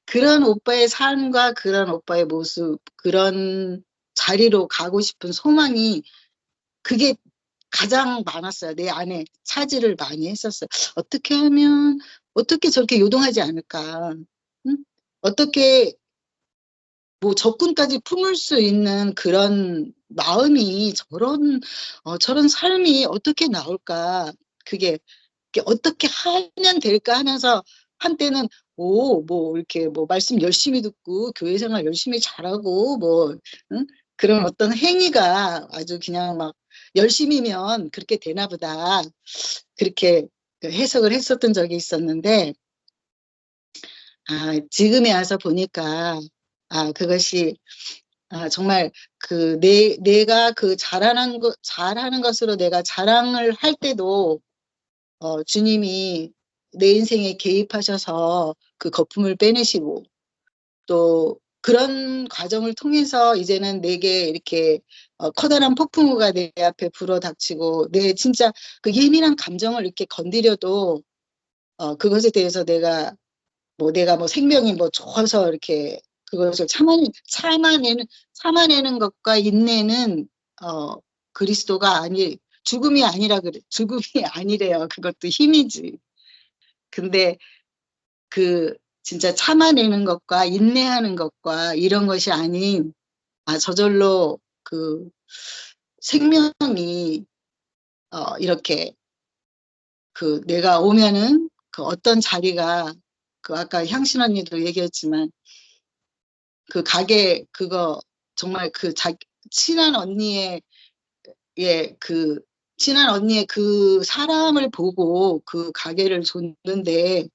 Speaker 5: 그런 오빠의 삶과 그런 오빠의 모습, 그런 자리로 가고 싶은 소망이 그게 가장 많았어요. 내 안에 차지를 많이 했었어요. 어떻게 하면 어떻게 저렇게 요동하지 않을까? 응? 어떻게 뭐 적군까지 품을 수 있는 그런 마음이 저런 삶이 어떻게 나올까? 그게 어떻게 하면 될까 하면서 한때는 뭐 이렇게 뭐 말씀 열심히 듣고 교회 생활 열심히 잘하고 뭐 그런 어떤 행위가 아주 그냥 막 열심히면 그렇게 되나 보다 그렇게 해석을 했었던 적이 있었는데 지금에 와서 보니까 그것이 정말 내가 잘하는 것으로 내가 자랑을 할 때도 주님이 내 인생에 개입하셔서 그 거품을 빼내시고 또 그런 과정을 통해서 이제는 내게 이렇게 커다란 폭풍우가 내 앞에 불어닥치고 내 진짜 그 예민한 감정을 이렇게 건드려도 그것에 대해서 내가 뭐 생명이 뭐 좋아서 이렇게 그것을 참아내는 것과 인내는 그리스도가 죽음이 아니래요. 그것도 힘이지. 근데 진짜 참아내는 것과 인내하는 것과 이런 것이 아닌 저절로 생명이 이렇게 내가 오면은 어떤 자리가 아까 향신 언니도 얘기했지만 가게 정말 친한 언니의 친한 언니의 그 사람을 보고 그 가게를 줬는데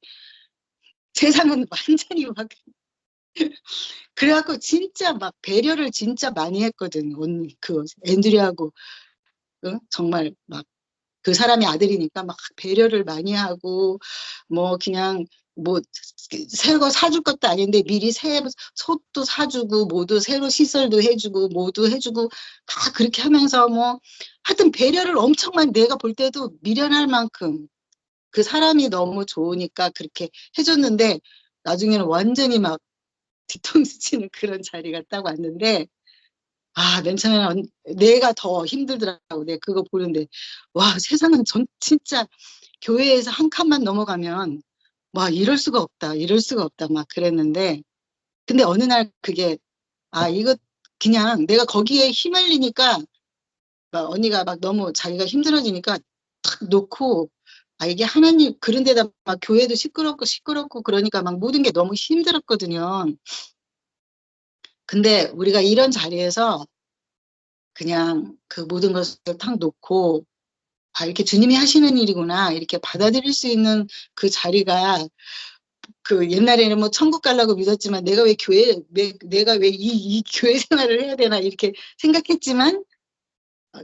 Speaker 5: 세상은 완전히 막 그래갖고 진짜 막 배려를 진짜 많이 했거든. 언니 앤드류하고 정말 막 그 사람이 아들이니까 막 배려를 많이 하고 뭐 그냥 뭐 새거 사줄 것도 아닌데 미리 새 솥도 사주고 모두 새로 시설도 해주고 모두 해주고 다 그렇게 하면서 뭐 하여튼 배려를 엄청 많이 내가 볼 때도 미련할 만큼 그 사람이 너무 좋으니까 그렇게 해줬는데 나중에는 완전히 막 뒤통수 치는 그런 자리가 딱 왔는데 아, 맨 처음에는 내가 더 힘들더라고. 내가 그거 보는데 와, 세상은 진짜 교회에서 한 칸만 넘어가면 와, 이럴 수가 없다. 이럴 수가 없다. 막 그랬는데 근데 어느 날 그게 아, 이거 그냥 내가 거기에 휘말리니까 막 언니가 막 너무 자기가 힘들어지니까 탁 놓고 아, 이게 하나님 그런 데다 막 교회도 시끄럽고 그러니까 막 모든 게 너무 힘들었거든요. 근데 우리가 이런 자리에서 그냥 그 모든 것을 탁 놓고 아, 이렇게 주님이 하시는 일이구나 이렇게 받아들일 수 있는 그 자리가 그 옛날에는 뭐 천국 가려고 믿었지만 내가 왜 내가 왜 이 교회 생활을 해야 되나 이렇게 생각했지만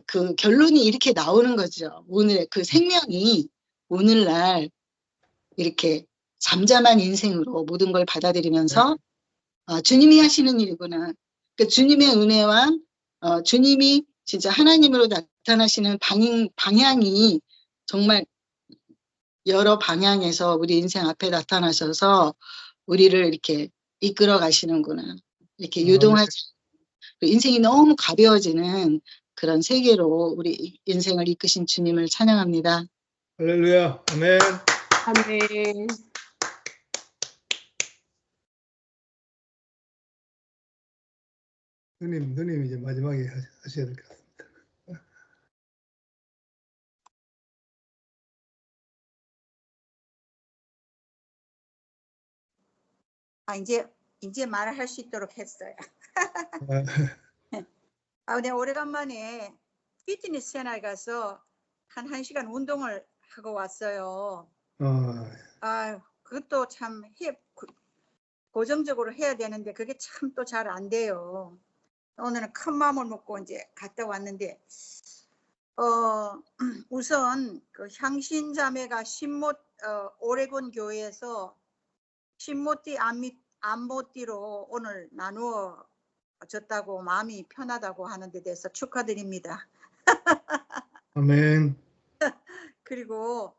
Speaker 5: 그 결론이 이렇게 나오는 거죠. 오늘 그 생명이 오늘날 이렇게 잠잠한 인생으로 모든 걸 받아들이면서 주님이 하시는 일이구나. 그러니까 주님의 은혜와 주님이 진짜 하나님으로 나타나시는 방향이 정말 여러 방향에서 우리 인생 앞에 나타나셔서 우리를 이렇게 이끌어 가시는구나. 이렇게 유동하지 인생이 너무 가벼워지는 그런 세계로 우리 인생을 이끄신 주님을 찬양합니다.
Speaker 1: 할렐루야. 아멘.
Speaker 4: 아멘.
Speaker 1: 누님 이제 마지막에 하셔야 될 것 같습니다.
Speaker 6: 아, 이제 말을 할 수 있도록 했어요. 아, 근데 오래간만에 피트니스 센터에 가서 한 1시간 운동을 하고 왔어요. 아, 그것도 참 고정적으로 해야 되는데 그게 참 또 잘 안 돼요. 오늘은 큰 마음을 먹고 이제 갔다 왔는데 우선 그 향신자매가 오레곤 교회에서 신모띠 안모띠로 오늘 나누어 줬다고 마음이 편하다고 하는 데 대해서 축하드립니다.
Speaker 1: 아멘.
Speaker 6: 그리고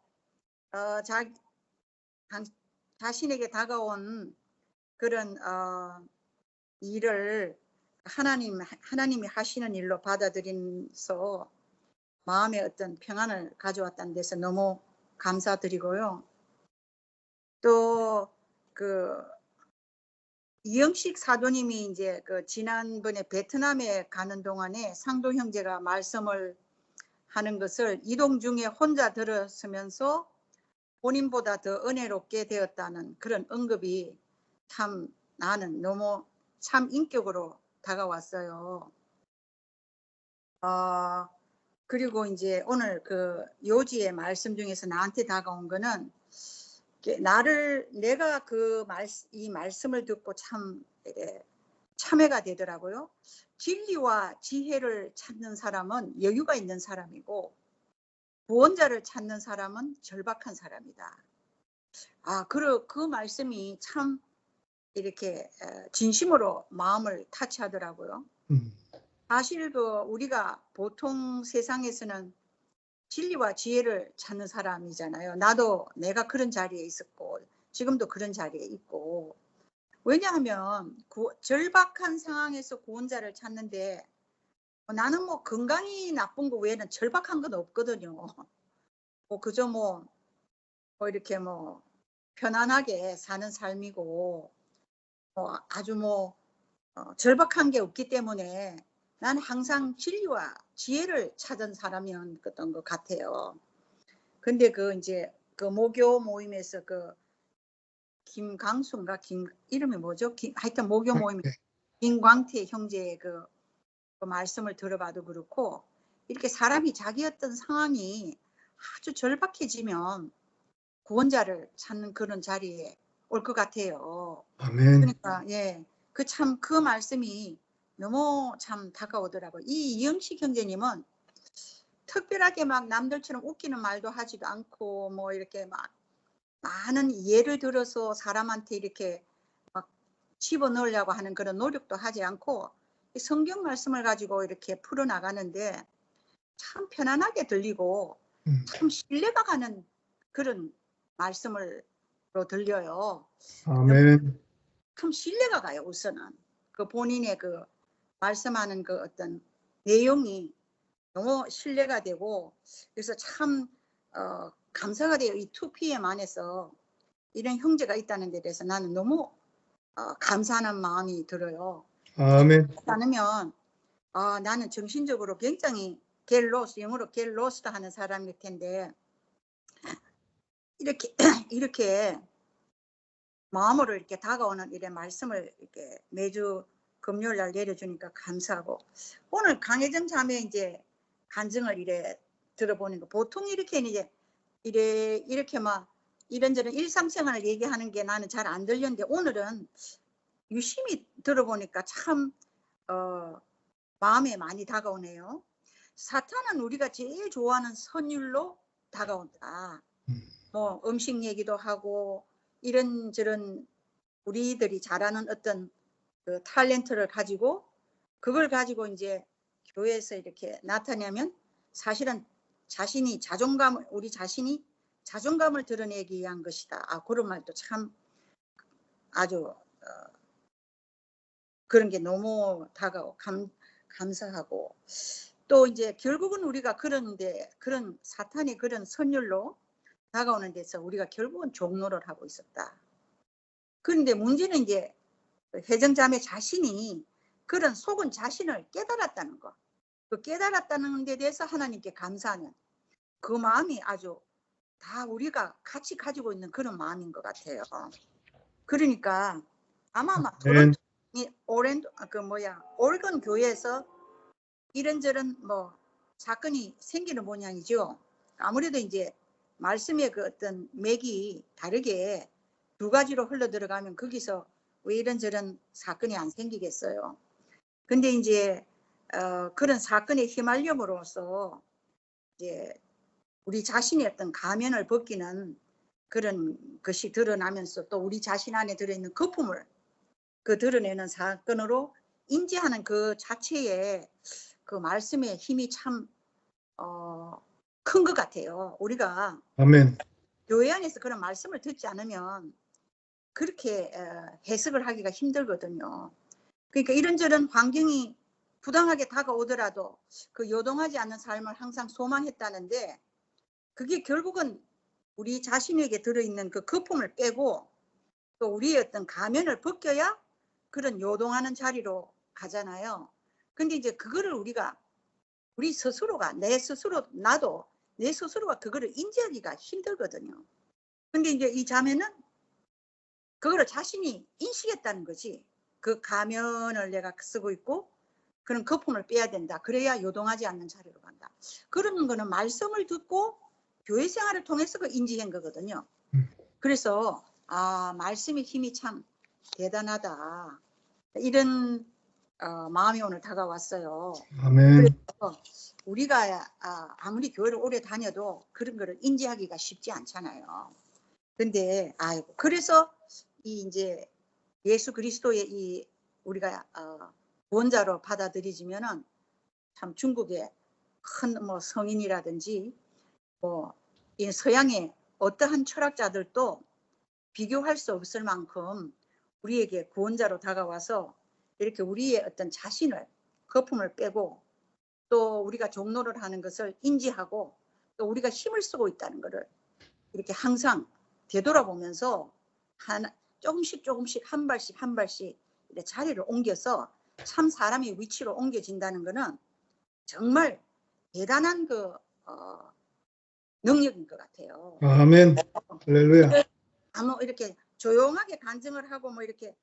Speaker 6: 자신에게 다가온 그런 일을 하나님이 하시는 일로 받아들이면서 마음의 어떤 평안을 가져왔다는 데서 너무 감사드리고요. 또 이영식 사도님이 이제 지난번에 베트남에 가는 동안에 상도 형제가 말씀을 하는 것을 이동 중에 혼자 들었으면서 본인보다 더 은혜롭게 되었다는 그런 언급이 참 나는 너무 참 인격으로 다가왔어요. 그리고 이제 오늘 요지의 말씀 중에서 나한테 다가온 거는 내가 이 말씀을 듣고 참 참회가 되더라고요. 진리와 지혜를 찾는 사람은 여유가 있는 사람이고 구원자를 찾는 사람은 절박한 사람이다. 그 말씀이 참 이렇게 진심으로 마음을 타치하더라고요. 사실 우리가 보통 세상에서는 진리와 지혜를 찾는 사람이잖아요. 나도 내가 그런 자리에 있었고 지금도 그런 자리에 있고 왜냐하면 절박한 상황에서 구원자를 찾는데 나는 뭐 건강이 나쁜 거 외에는 절박한 건 없거든요. 그저 이렇게 편안하게 사는 삶이고 아주 절박한 게 없기 때문에 난 항상 진리와 지혜를 찾은 사람이었던 것 같아요. 근데 이제 모교 모임에서 김강수인가 이름이 뭐죠? 하여튼 모교 모임 김광태 형제의 그 말씀을 들어봐도 그렇고 이렇게 사람이 자기 어떤 상황이 아주 절박해지면 구원자를 찾는 그런 자리에 올 것 같아요.
Speaker 1: 아멘.
Speaker 6: 그러니까 그 말씀이 너무 참 다가오더라고요. 이 이영식 형제님은 특별하게 막 남들처럼 웃기는 말도 하지도 않고 이렇게 막 많은 예를 들어서 사람한테 이렇게 막 집어넣으려고 하는 그런 노력도 하지 않고 이 성경 말씀을 가지고 이렇게 풀어나가는데 참 편안하게 들리고 참 신뢰가 가는 그런 말씀으로 들려요.
Speaker 1: 아멘.
Speaker 6: 참 신뢰가 가요. 우선은 그 본인의 그 말씀하는 그 어떤 내용이 너무 신뢰가 되고 그래서 참 감사가 돼요. 이 2PM 안에서 이런 형제가 있다는 데 대해서 나는 너무 감사하는 마음이 들어요.
Speaker 1: 아멘.
Speaker 6: 않으면 나는 정신적으로 굉장히 get lost, 영어로 get lost 하는 사람일 텐데 이렇게 이렇게 마음으로 이렇게 다가오는 이런 말씀을 이렇게 매주 금요일 날 내려주니까 감사하고 오늘 강혜정 자매 이제 간증을 이래 들어보는 거 보통 이렇게 이제 이렇게 막 이런저런 일상생활을 얘기하는 게 나는 잘 안 들렸는데 오늘은 유심히 들어보니까 참 마음에 많이 다가오네요. 사탄은 우리가 제일 좋아하는 선율로 다가온다. 뭐 음식 얘기도 하고 이런저런 우리들이 잘하는 어떤 그 탤런트를 가지고 그걸 가지고 이제 교회에서 이렇게 나타내면 사실은 자신이 우리 자신이 자존감을 드러내기 위한 것이다. 그런 말도 참 아주 그런 게 너무 다가오고 감사하고 또 이제 결국은 우리가 그런 사탄이 그런 선율로 다가오는 데서 우리가 결국은 종로를 하고 있었다. 그런데 문제는 이제 혜정자매 자신이 그런 속은 자신을 깨달았다는 거. 그 깨달았다는 데 대해서 하나님께 감사하는 그 마음이 아주 다 우리가 같이 가지고 있는 그런 마음인 것 같아요. 그러니까 아마 막 토론토 오레곤 교회에서 이런저런 뭐 사건이 생기는 모양이죠. 아무래도 이제 말씀의 그 어떤 맥이 다르게 두 가지로 흘러 들어가면 거기서 왜 이런저런 사건이 안 생기겠어요. 근데 이제 그런 사건에 휘말림으로써 이제 우리 자신의 어떤 가면을 벗기는 그런 것이 드러나면서 또 우리 자신 안에 들어있는 거품을 그 드러내는 사건으로 인지하는 그 자체에 그 말씀의 힘이 참 큰 것 같아요. 우리가
Speaker 1: 아멘.
Speaker 6: 교회 안에서 그런 말씀을 듣지 않으면 그렇게 해석을 하기가 힘들거든요. 그러니까 이런저런 환경이 부당하게 다가오더라도 그 요동하지 않는 삶을 항상 소망했다는데 그게 결국은 우리 자신에게 들어있는 그 거품을 빼고 또 우리의 어떤 가면을 벗겨야 그런 요동하는 자리로 가잖아요. 근데 이제 그거를 우리 스스로가 나도 내 스스로가 그거를 인지하기가 힘들거든요. 근데 이제 이 자매는 그거를 자신이 인식했다는 거지. 그 가면을 내가 쓰고 있고 그런 거품을 빼야 된다. 그래야 요동하지 않는 자리로 간다. 그런 거는 말씀을 듣고 교회 생활을 통해서 그 인지한 거거든요. 그래서 말씀의 힘이 참 대단하다. 이런 마음이 오늘 다가왔어요.
Speaker 1: 아멘.
Speaker 6: 그래서 우리가 아무리 교회를 오래 다녀도 그런 거를 인지하기가 쉽지 않잖아요. 근데 그래서 이제 예수 그리스도의 이 우리가 구원자로 받아들이지면은 참 중국의 큰 뭐 성인이라든지 뭐 이 서양의 어떠한 철학자들도 비교할 수 없을 만큼 우리에게 구원자로 다가와서 이렇게 우리의 어떤 자신을 거품을 빼고 또 우리가 종로를 하는 것을 인지하고 또 우리가 힘을 쓰고 있다는 것을 이렇게 항상 되돌아보면서 조금씩 한 발씩 이렇게 자리를 옮겨서 참 사람의 위치로 옮겨진다는 것은 정말 대단한 그 능력인 것 같아요.
Speaker 1: 아멘. 할렐루야.
Speaker 6: 이렇게 조용하게 간증을 하고 뭐 이렇게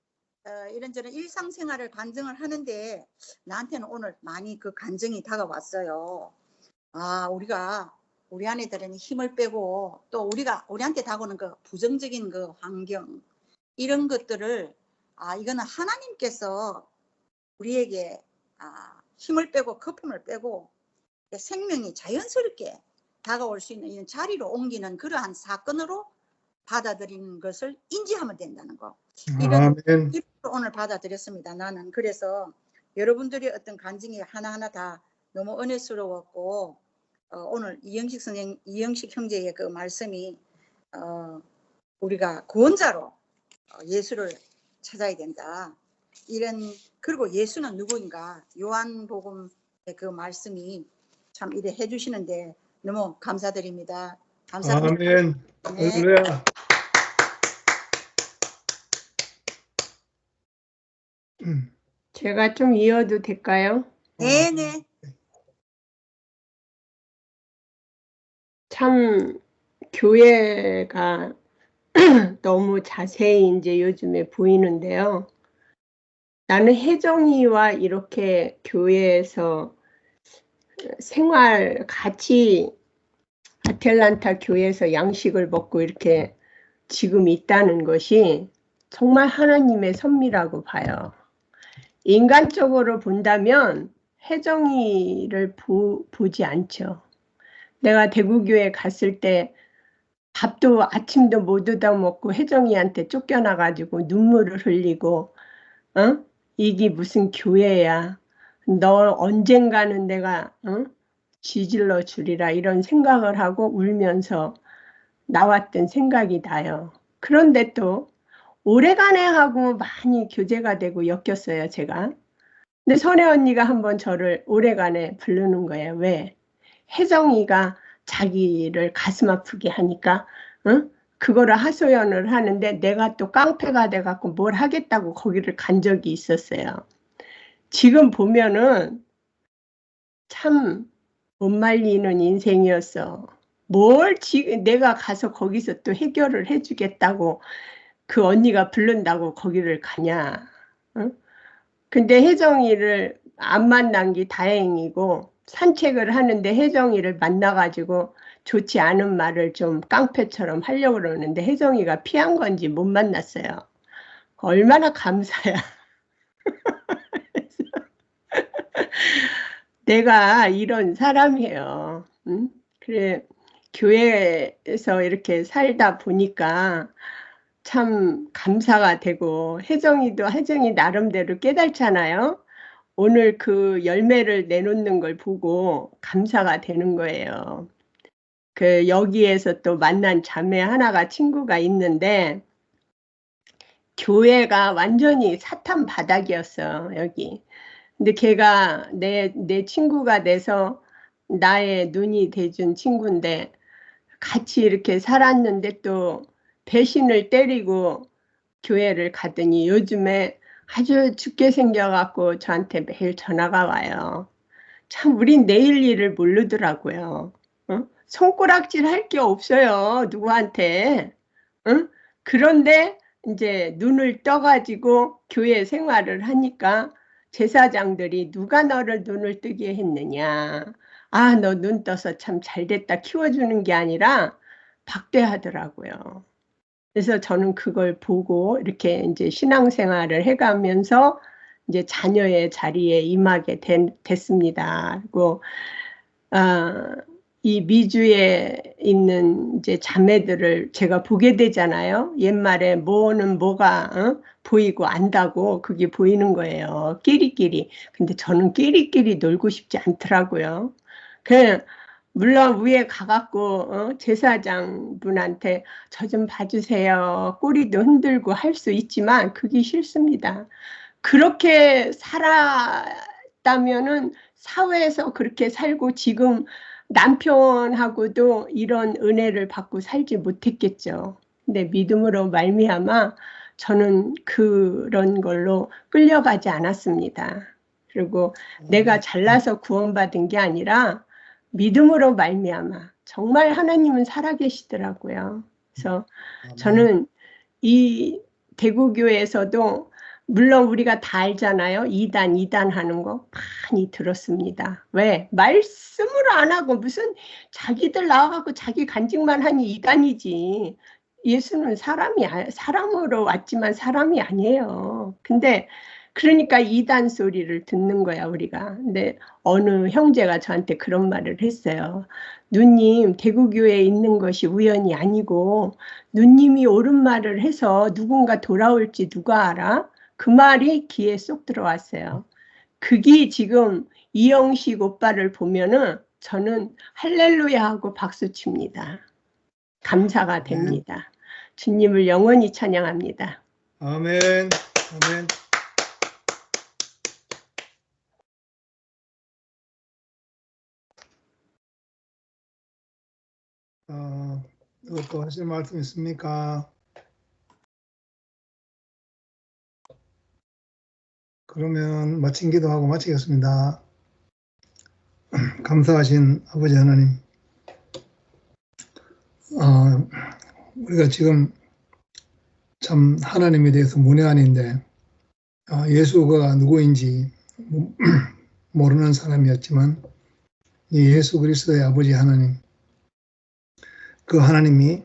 Speaker 6: 이런저런 일상생활을 간증을 하는데 나한테는 오늘 많이 그 간증이 다가왔어요. 우리가 우리 안에 들은 힘을 빼고 또 우리한테 다가오는 그 부정적인 그 환경 이런 것들을 이거는 하나님께서 우리에게 힘을 빼고 거품을 빼고 생명이 자연스럽게 다가올 수 있는 이런 자리로 옮기는 그러한 사건으로 받아들이는 것을 인지하면 된다는 거.
Speaker 1: 아멘.
Speaker 6: 이런 오늘 받아들였습니다. 나는 그래서 여러분들의 어떤 간증이 하나하나 다 너무 은혜스러웠고 오늘 이영식 형제의 그 말씀이 우리가 구원자로 예수를 찾아야 된다. 그리고 예수는 누구인가? 요한복음의 그 말씀이 참 이래 해주시는데 너무 감사드립니다. 감사합니다.
Speaker 1: 아멘.
Speaker 6: 네.
Speaker 1: 할렐루야.
Speaker 4: 제가 좀 이어도 될까요?
Speaker 6: 네네.
Speaker 4: 참 교회가 너무 자세히 이제 요즘에 보이는데요. 나는 혜정이와 이렇게 교회에서 생활 같이 아틀란타 교회에서 양식을 먹고 이렇게 지금 있다는 것이 정말 하나님의 섭리라고 봐요. 인간적으로 본다면 혜정이를 보지 않죠. 내가 대구교회 갔을 때 밥도 아침도 못 얻어 먹고 혜정이한테 쫓겨나가지고 눈물을 흘리고 이게 무슨 교회야. 너 언젠가는 내가 쥐질러 주리라 이런 생각을 하고 울면서 나왔던 생각이 나요. 그런데 또 오래간에 하고 많이 교제가 되고 엮였어요, 제가. 근데 선혜 언니가 한번 저를 오래간에 부르는 거예요. 왜? 혜정이가 자기를 가슴 아프게 하니까 그거를 하소연을 하는데 내가 또 깡패가 돼갖고 뭘 하겠다고 거기를 간 적이 있었어요. 지금 보면은 참 못 말리는 인생이었어. 뭘 지금 내가 가서 거기서 또 해결을 해주겠다고 그 언니가 부른다고 거기를 가냐. 근데 혜정이를 안 만난 게 다행이고 산책을 하는데 혜정이를 만나가지고 좋지 않은 말을 좀 깡패처럼 하려고 그러는데 혜정이가 피한 건지 못 만났어요. 얼마나 감사야. 내가 이런 사람이에요. 그래 교회에서 이렇게 살다 보니까 참 감사가 되고 혜정이 나름대로 깨달잖아요. 오늘 그 열매를 내놓는 걸 보고 감사가 되는 거예요. 그 여기에서 또 만난 자매 하나가 친구가 있는데 교회가 완전히 사탄 바닥이었어 여기. 근데 걔가 내 친구가 돼서 나의 눈이 돼준 친구인데 같이 이렇게 살았는데 또 배신을 때리고 교회를 가더니 요즘에 아주 죽게 생겨갖고 저한테 매일 전화가 와요. 참 우린 내일 일을 모르더라고요. 손가락질 할 게 없어요 누구한테. 그런데 이제 눈을 떠가지고 교회 생활을 하니까 제사장들이 누가 너를 눈을 뜨게 했느냐. 아, 너 눈 떠서 참 잘됐다 키워주는 게 아니라 박대하더라고요. 그래서 저는 그걸 보고 이렇게 이제 신앙생활을 해가면서 이제 자녀의 자리에 임하게 됐습니다. 그리고 이 미주에 있는 이제 자매들을 제가 보게 되잖아요. 옛말에 뭐는 뭐가 보이고 안다고 그게 보이는 거예요. 끼리끼리. 근데 저는 끼리끼리 놀고 싶지 않더라고요. 물론 위에 가갖고 제사장 분한테 저 좀 봐주세요. 꼬리도 흔들고 할 수 있지만 그게 싫습니다. 그렇게 살았다면은 사회에서 그렇게 살고 지금 남편하고도 이런 은혜를 받고 살지 못했겠죠. 근데 믿음으로 말미암아 저는 그런 걸로 끌려가지 않았습니다. 그리고 내가 잘나서 구원받은 게 아니라 믿음으로 말미암아 정말 하나님은 살아계시더라고요. 그래서 저는 이 대구교회에서도 물론 우리가 다 알잖아요. 이단 하는 거 많이 들었습니다. 왜? 말씀을 안 하고 무슨 자기들 나와갖고 자기 간증만 하니 이단이지. 예수는 사람으로 왔지만 사람이 아니에요. 근데 그러니까 이단 소리를 듣는 거야, 우리가. 근데 어느 형제가 저한테 그런 말을 했어요. 누님, 대구교회에 있는 것이 우연이 아니고 누님이 옳은 말을 해서 누군가 돌아올지 누가 알아? 그 말이 귀에 쏙 들어왔어요. 그게 지금 이영식 오빠를 보면은 저는 할렐루야 하고 박수 칩니다. 감사가 됩니다. 주님을 영원히 찬양합니다.
Speaker 1: 아멘. 아멘. 또 하실 말씀 있습니까? 그러면 마친 기도하고 마치겠습니다. 감사하신 아버지 하나님, 우리가 지금 참 하나님에 대해서 문외한인데 예수가 누구인지 모르는 사람이었지만 이 예수 그리스도의 아버지 하나님, 그 하나님이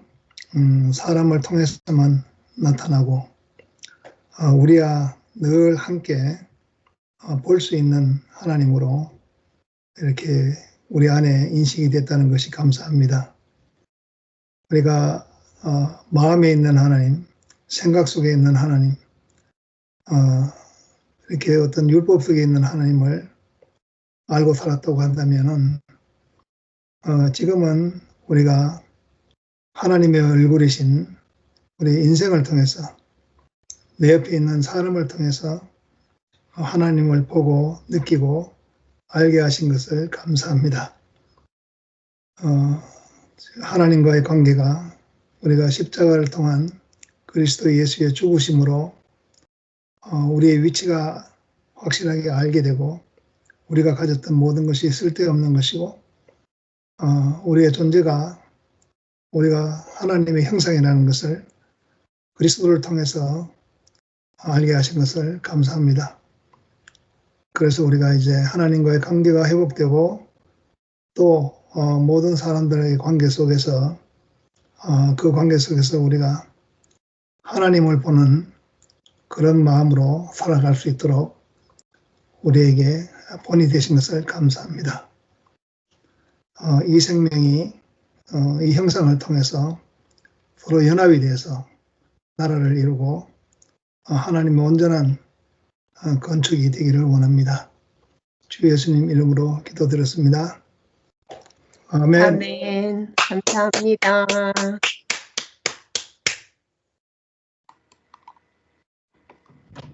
Speaker 1: 사람을 통해서만 나타나고 우리와 늘 함께 볼 수 있는 하나님으로 이렇게 우리 안에 인식이 됐다는 것이 감사합니다. 우리가 마음에 있는 하나님, 생각 속에 있는 하나님, 이렇게 어떤 율법 속에 있는 하나님을 알고 살았다고 한다면은 지금은 우리가 하나님의 얼굴이신 우리 인생을 통해서 내 옆에 있는 사람을 통해서 하나님을 보고 느끼고 알게 하신 것을 감사합니다. 하나님과의 관계가 우리가 십자가를 통한 그리스도 예수의 죽으심으로 우리의 위치가 확실하게 알게 되고 우리가 가졌던 모든 것이 쓸데없는 것이고 우리의 존재가 우리가 하나님의 형상이라는 것을 그리스도를 통해서 알게 하신 것을 감사합니다. 그래서 우리가 이제 하나님과의 관계가 회복되고 또 모든 사람들의 관계 속에서 그 관계 속에서 우리가 하나님을 보는 그런 마음으로 살아갈 수 있도록 우리에게 본이 되신 것을 감사합니다. 이 생명이 이 형상을 통해서 서로 연합이 돼서 나라를 이루고 하나님의 온전한 건축이 되기를 원합니다. 주 예수님 이름으로 기도드렸습니다. 아멘.
Speaker 4: 아멘. 감사합니다.